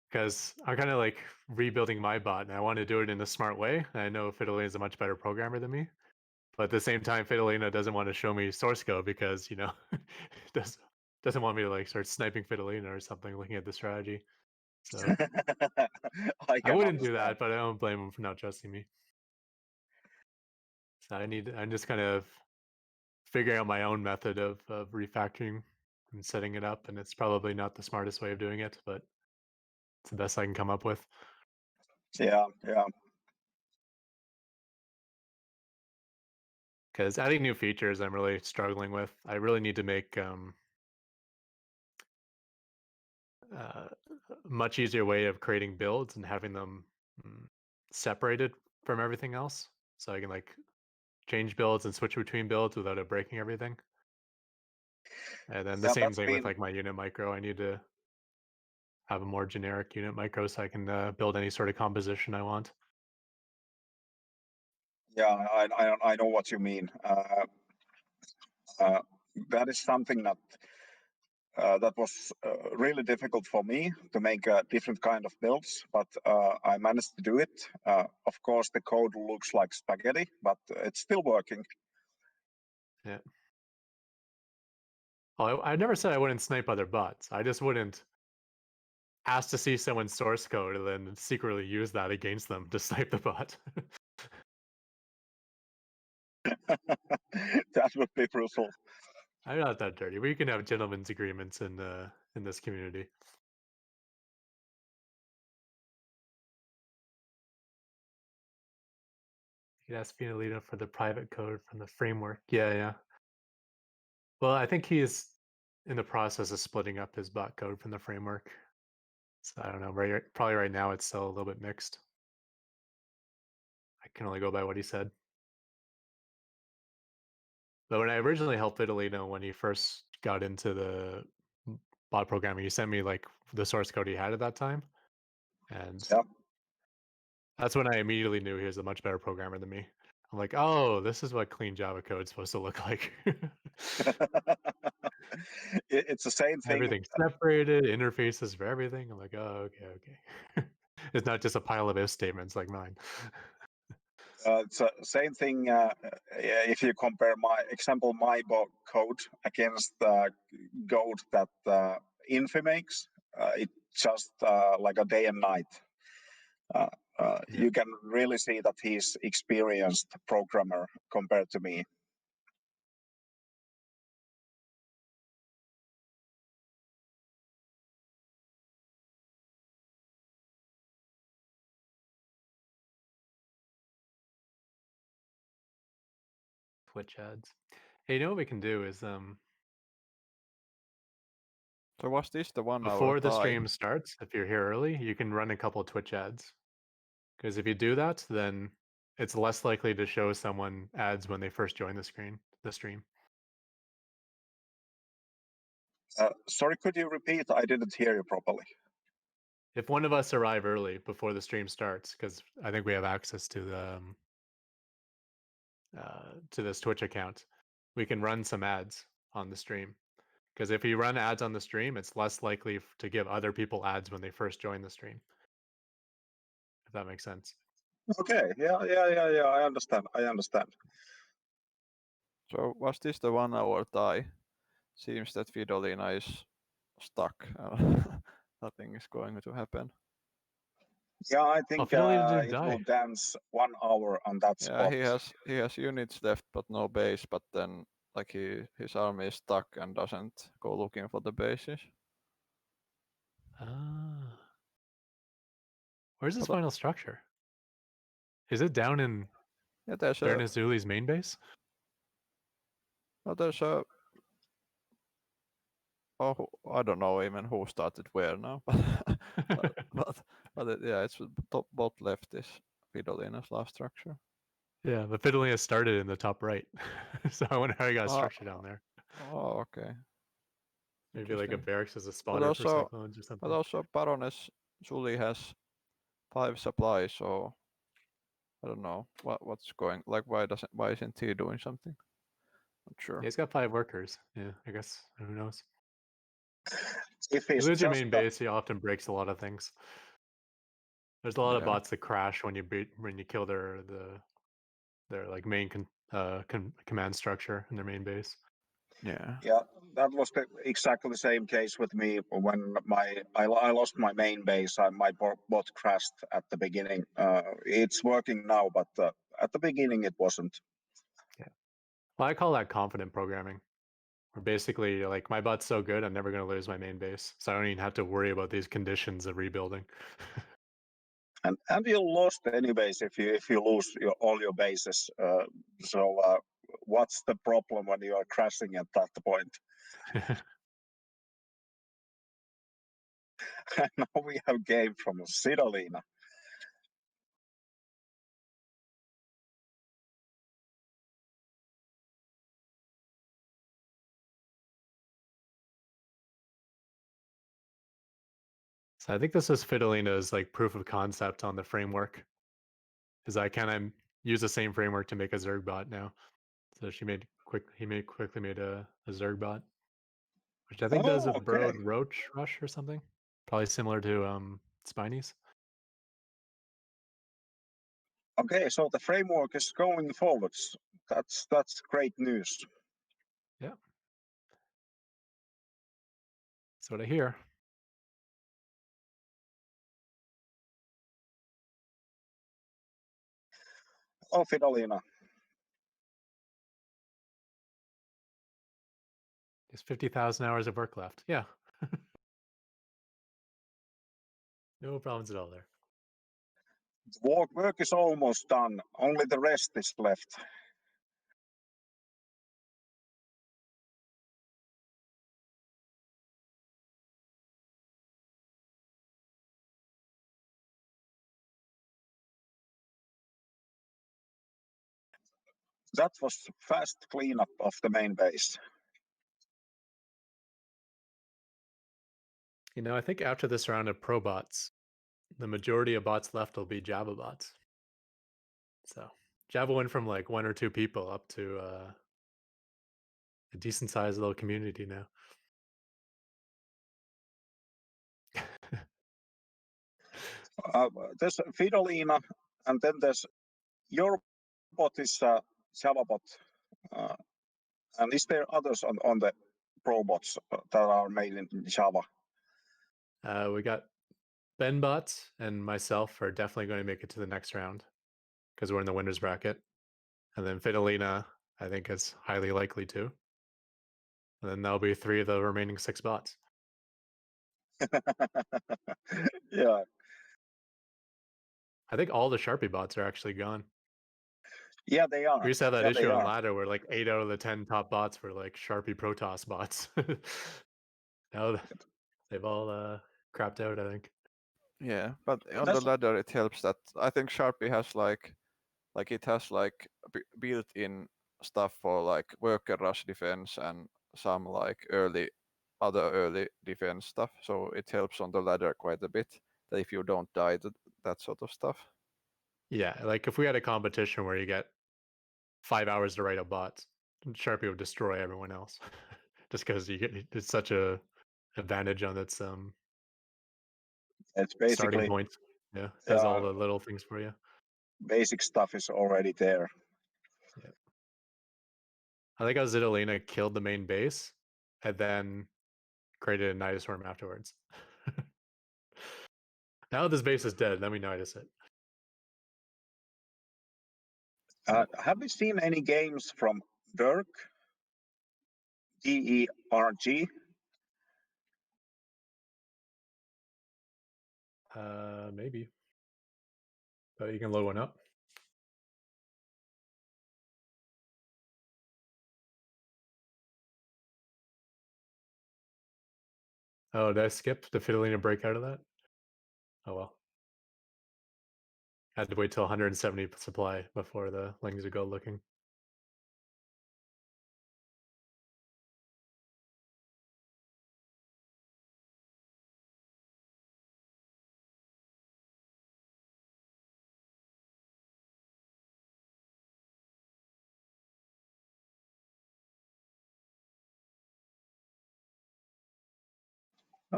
because I'm kind of like rebuilding my bot and I want to do it in a smart way. I know Fridolina is a much better programmer than me, but at the same time, Fridolina doesn't want to show me source code because, doesn't want me to like start sniping Fridolina or something looking at the strategy. So I wouldn't do that, but I don't blame him for not trusting me. So I'm just kind of figuring out my own method of refactoring and setting it up, and it's probably not the smartest way of doing it, but it's the best I can come up with. Yeah. Because adding new features, I'm really struggling with. I really need to make a much easier way of creating builds and having them separated from everything else, so I can like change builds and switch between builds without it breaking everything. And then the same thing with like my unit micro. I need to have a more generic unit micro so I can build any sort of composition I want. Yeah, I know what you mean. That is something that was really difficult for me to make different kind of builds, but I managed to do it. Of course, the code looks like spaghetti, but it's still working. Yeah. Well, I never said I wouldn't snipe other bots. I just wouldn't ask to see someone's source code and then secretly use that against them to snipe the bot. That would be brutal. I'm not that dirty. We can have gentlemen's agreements in this community. could ask Fidelino for the private code from the framework. Yeah. Well, I think he is in the process of splitting up his bot code from the framework. So I don't know. Probably right now it's still a little bit mixed. I can only go by what he said. But when I originally helped Fidelino when he first got into the bot programming, he sent me like the source code he had at that time. And Yep. that's when I immediately knew he was a much better programmer than me. I'm like, oh, this is what clean Java code is supposed to look like. It's the same thing. Everything separated, interfaces for everything. I'm like, oh, okay. It's not just a pile of if statements like mine. It's the same thing if you compare my bot code against the code that Infi makes. It's just like a day and night. You can really see that he's experienced programmer compared to me. Twitch ads. Hey, you know what we can do is So was this the 1 hour before the tie? stream starts, if you're here early, you can run a couple Twitch ads. Because if you do that, then it's less likely to show someone ads when they first join the stream. Sorry, could you repeat? I didn't hear you properly. If one of us arrive early before the stream starts, because I think we have access to the to this Twitch account, we can run some ads on the stream. Because if you run ads on the stream, it's less likely to give other people ads when they first join the stream. If that makes sense. Okay, yeah. I understand. So was this the 1 hour tie? Seems that Fridolina is stuck. Nothing is going to happen. Yeah, I think Fridolina didn't it will die. dance 1 hour on that spot. Yeah, he has units left but no base, but then like his army is stuck and doesn't go looking for the bases. Ah. Where's his But- final structure? Is it down in Yeah, there's Ernest Zuli's main base? no, there's a I don't know even who started where now, but yeah, it's top bot left is Fridolina's last structure. Yeah, but Fidolina started in the top right. So I wonder how he got a Ah. structure down there. Oh, okay. Maybe like a Interesting. barracks as a spotter for also- cyclones or something. But also Baroness Zuli has 5 supplies, so I don't know what's going. Like why isn't he doing something? Not sure. Yeah, he's got 5 workers. Yeah, I guess who knows. If You it's lose your just main base, he often breaks a lot of things. There's a lot of Yeah. bots that crash when you kill their like main command structure in their main base. Yeah. Yeah, that was exactly the same case with me when I lost my main base. My bot crashed at the beginning. It's working now, but at the beginning it wasn't. Well, I call that confident programming. Where basically, like, my bot's so good, I'm never going to lose my main base, so I don't even have to worry about these conditions of rebuilding. And you lost anyways if you lose all your bases. So what's the problem when you are crashing at that point? And now we have game from Fridolina. So I think this is Fidolina's like proof of concept on the framework. Is I can use the same framework to make a Zerg bot now. So he quickly made a Zerg bot, which I think does a Burrowed Roach Rush or something. Probably similar to Spinies. Okay, so the framework is going forwards. That's great news. Yeah. That's what I hear. Oh, Fridolina. There's 50,000 hours of work left. Yeah. No problems at all there. The work is almost done. Only the rest is left. That was fast cleanup of the main base. I think after this round of pro bots, the majority of bots left will be Java bots. So Java went from like 1 or 2 people up to a decent sized little community now. There's Fidolina, and then there's your bot is Java bot. And is there others on the pro bots that are made in Java? We got Ben bots and myself are definitely going to make it to the next round because we're in the winners bracket. And then Fidolina, I think, is highly likely to. And then there'll be 3 of the remaining 6 bots. Yeah. I think all the Sharpie bots are actually gone. Yeah, they are. We used to have that Yeah, issue they on are. Ladder where like 8 out of the 10 top bots were like Sharpie Protoss bots. Now they've all crapped out, I think. Yeah, but on the That's- ladder it helps that I think Sharpie has like it has like built-in stuff for like worker rush defense and some like other early defense stuff. So it helps on the ladder quite a bit. That if you don't die, that sort of stuff. Yeah, like if we had a competition where you get 5 hours to write a bot, Sharpie would destroy everyone else, just because it's such a advantage on its It's starting basically point. Yeah, has all the little things for you. basic stuff is already there. Yeah, I think how Zidolina killed the main base and then created a Nidusworm afterwards. Now this base is dead, let me notice it. Have you seen any games from Derg? DERG? Maybe. But you can load one up. Oh, did I skip the Fidolina break out of that? Oh well. Had to wait till 170 supply before the Lings would go looking.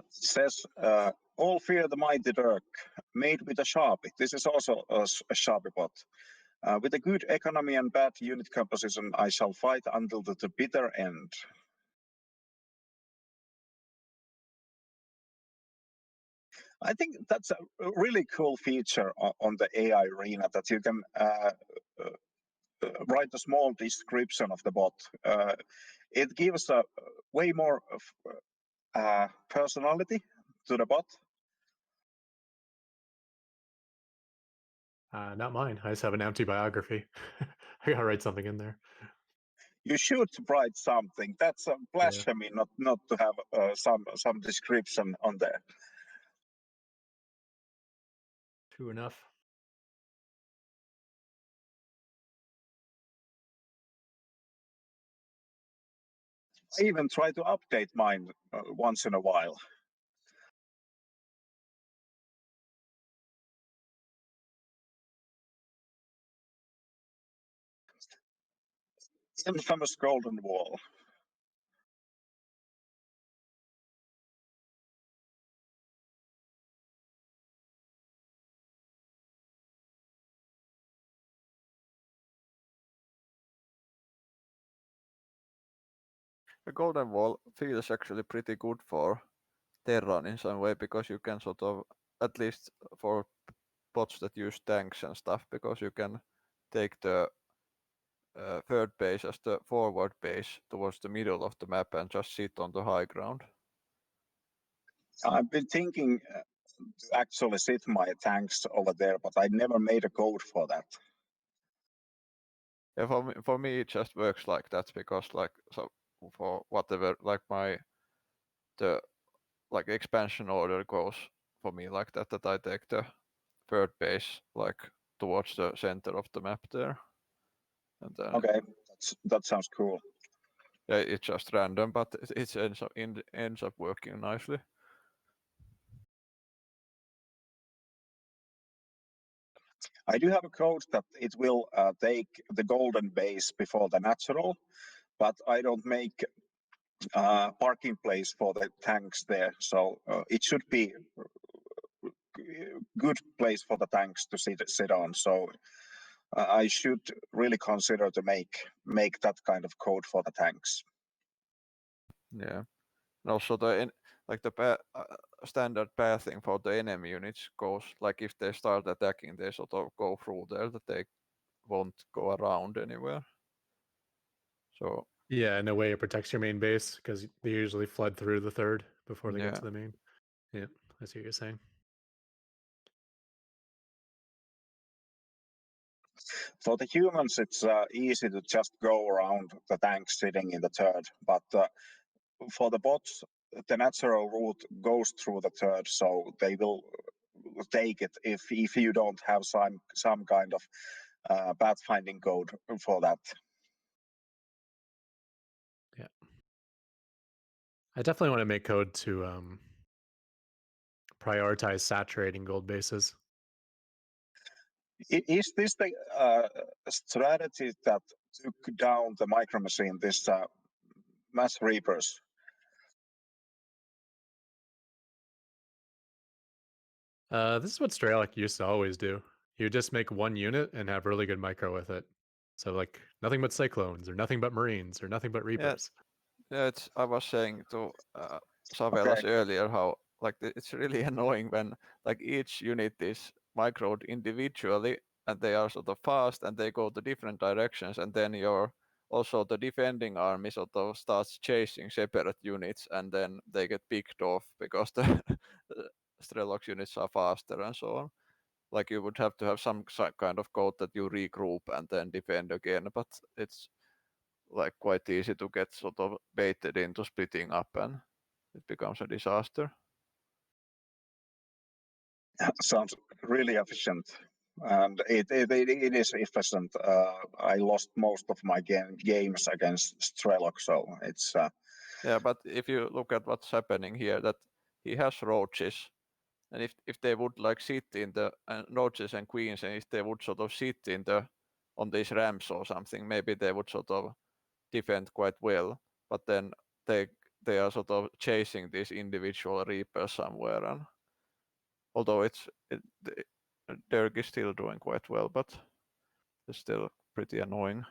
Says, all fear the mighty Dirk, made with a Sharpie. This is also a Sharpie bot. With a good economy and bad unit composition, I shall fight until the bitter end. I think that's a really cool feature on the AI arena, that you can write a small description of the bot. It gives a way more personality to the bot. Not mine. I just have an empty biography. I gotta write something in there. You should write something. That's a blasphemy, not to have some description on there. True enough. I even try to update mine once in a while. Infamous golden wall. The golden wall feels actually pretty good for Terran in some way, because you can sort of, at least for bots that use tanks and stuff, because you can take the third base as the forward base towards the middle of the map and just sit on the high ground. I've been thinking to actually sit my tanks over there, but I never made a code for that. Yeah, for me it just works like that because like so for whatever like the like expansion order goes for me like that I take the third base like towards the center of the map there, and then Okay, that sounds cool. yeah, it's just random, but it ends up working nicely. I do have a code that it will take the golden base before the natural, but I don't make parking place for the tanks there. So it should be good place for the tanks to sit on. So I should really consider to make that kind of code for the tanks. Yeah, and also like the standard pathing for the enemy units goes like if they start attacking, they sort of go through there, that they won't go around anywhere. So Yeah, in a way it protects your main base because they usually flood through the third before they get yeah. to the main. Yeah, I see what you're saying. For the humans, it's easy to just go around the tanks sitting in the third, but for the bots, the natural route goes through the third, so they will take it if you don't have some kind of pathfinding code for that. Yeah, I definitely want to make code to prioritize saturating gold bases. Is this the strategy that took down the Micro Machine, this Mass Reapers? This is what Strelok used to always do. You just make one unit and have really good micro with it. So like nothing but Cyclones or nothing but Marines or nothing but Reapers. Yeah, I was saying to Savelas earlier how like it's really annoying when like each unit is microed individually and they are sort of fast and they go to different directions, and then also the defending army sort of starts chasing separate units, and then they get picked off because the Strelok units are faster and so on. Like you would have to have some kind of code that you regroup and then defend again, but it's like quite easy to get sort of baited into splitting up, and it becomes a disaster. Sounds really efficient, and it is efficient. I lost most of my games against Strelok, so it's yeah. But if you look at what's happening here, that he has roaches, and if they would like sit in the roaches and queens, and if they would sort of sit on these ramps or something, maybe they would sort of defend quite well. But then they are sort of chasing these individual reapers somewhere, and although Dirk is still doing quite well, but it's still pretty annoying.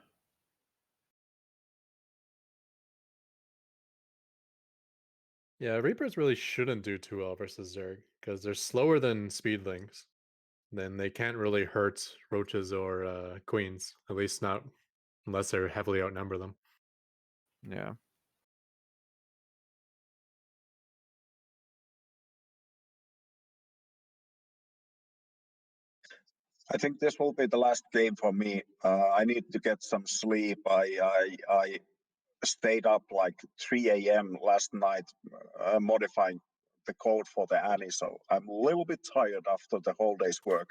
Yeah, Reapers really shouldn't do too well versus Zerg because they're slower than Speedlings. Then they can't really hurt Roaches or Queens, at least not unless they're heavily outnumber them. Yeah. I think this will be the last game for me. I need to get some sleep. I stayed up like 3 a.m. last night modifying the code for the Annie, so I'm a little bit tired after the whole day's work.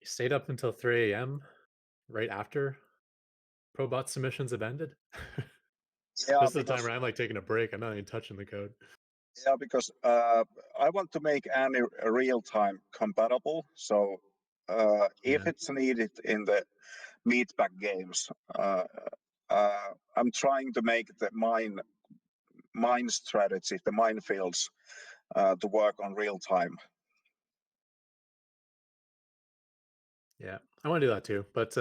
You stayed up until 3 a.m. right after Probot submissions have ended? Yeah, this is the time where I'm like taking a break. I'm not even touching the code. Yeah, because I want to make Annie real-time compatible. So if it's needed in the meatpack games, I'm trying to make the mine strategy, the minefields, to work on real time. Yeah, I want to do that too, but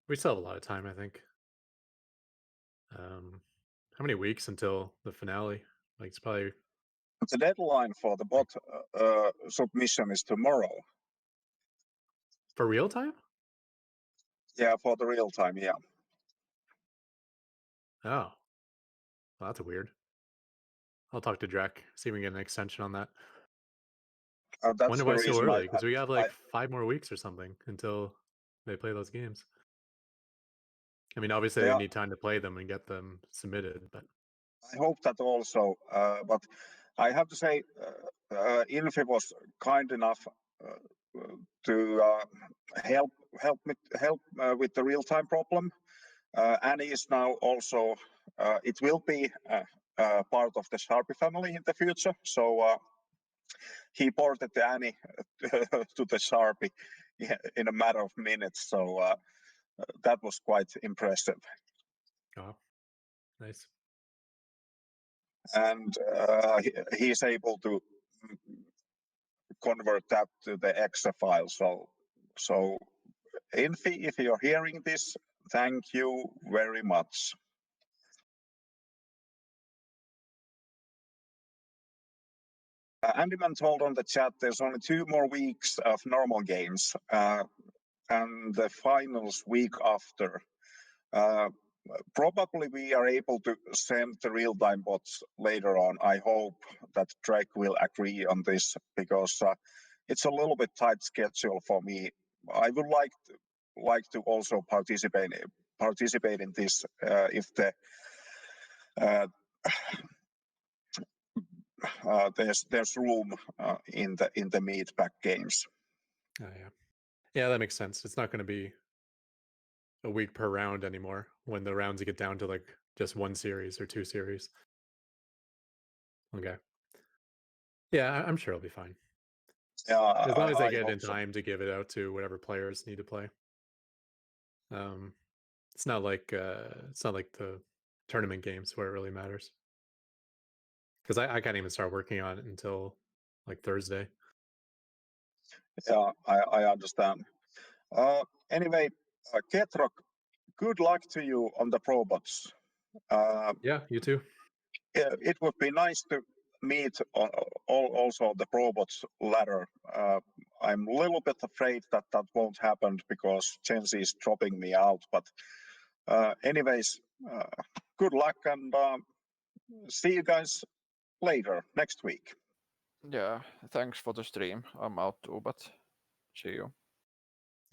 we still have a lot of time, I think. How many weeks until the finale? Like it's probably The deadline for the bot submission is tomorrow. for real time? Yeah, for the real time, yeah. Oh, well, that's weird. I'll talk to Drek, see if we can get an extension on that. That's Wonder the why so reason early? Because we have like I- 5 more weeks or something until they play those games. I mean, obviously Yeah. they need time to play them and get them submitted, but I hope that also, but I have to say, Infi was kind enough to help with the real-time problem. Annie is now also, it will be part of the Sharpie family in the future. So he ported the Annie to the Sharpie in a matter of minutes. So that was quite impressive. oh, nice. And he's able to convert that to the Excel file. So Infi, if you're hearing this, thank you very much. Andyman told on the chat there's only 2 more weeks of normal games and the finals week after. Probably we are able to send the real-time bots later on. I hope that Drake will agree on this because it's a little bit tight schedule for me. I would like to also participate in this if the there's room in the meatpack games. Oh, yeah, that makes sense. It's not going to be a week per round anymore when the rounds get down to like just 1 series or 2 series. Okay. Yeah, I'm sure it'll be fine. Yeah, As long as they I get hope in so. time to give it out to whatever players need to play. It's not like the tournament games where it really matters. Because I can't even start working on it until like Thursday. Yeah, I understand. Anyway, Ketrok, good luck to you on the robots. Yeah, you too. It would be nice to meet also the robots ladder. I'm a little bit afraid that won't happen because Jensi is dropping me out. But anyways, good luck and see you guys later next week. Yeah, thanks for the stream. I'm out too, but see you. All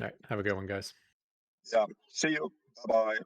right, have a good one, guys. Yeah, see you. Bye-bye.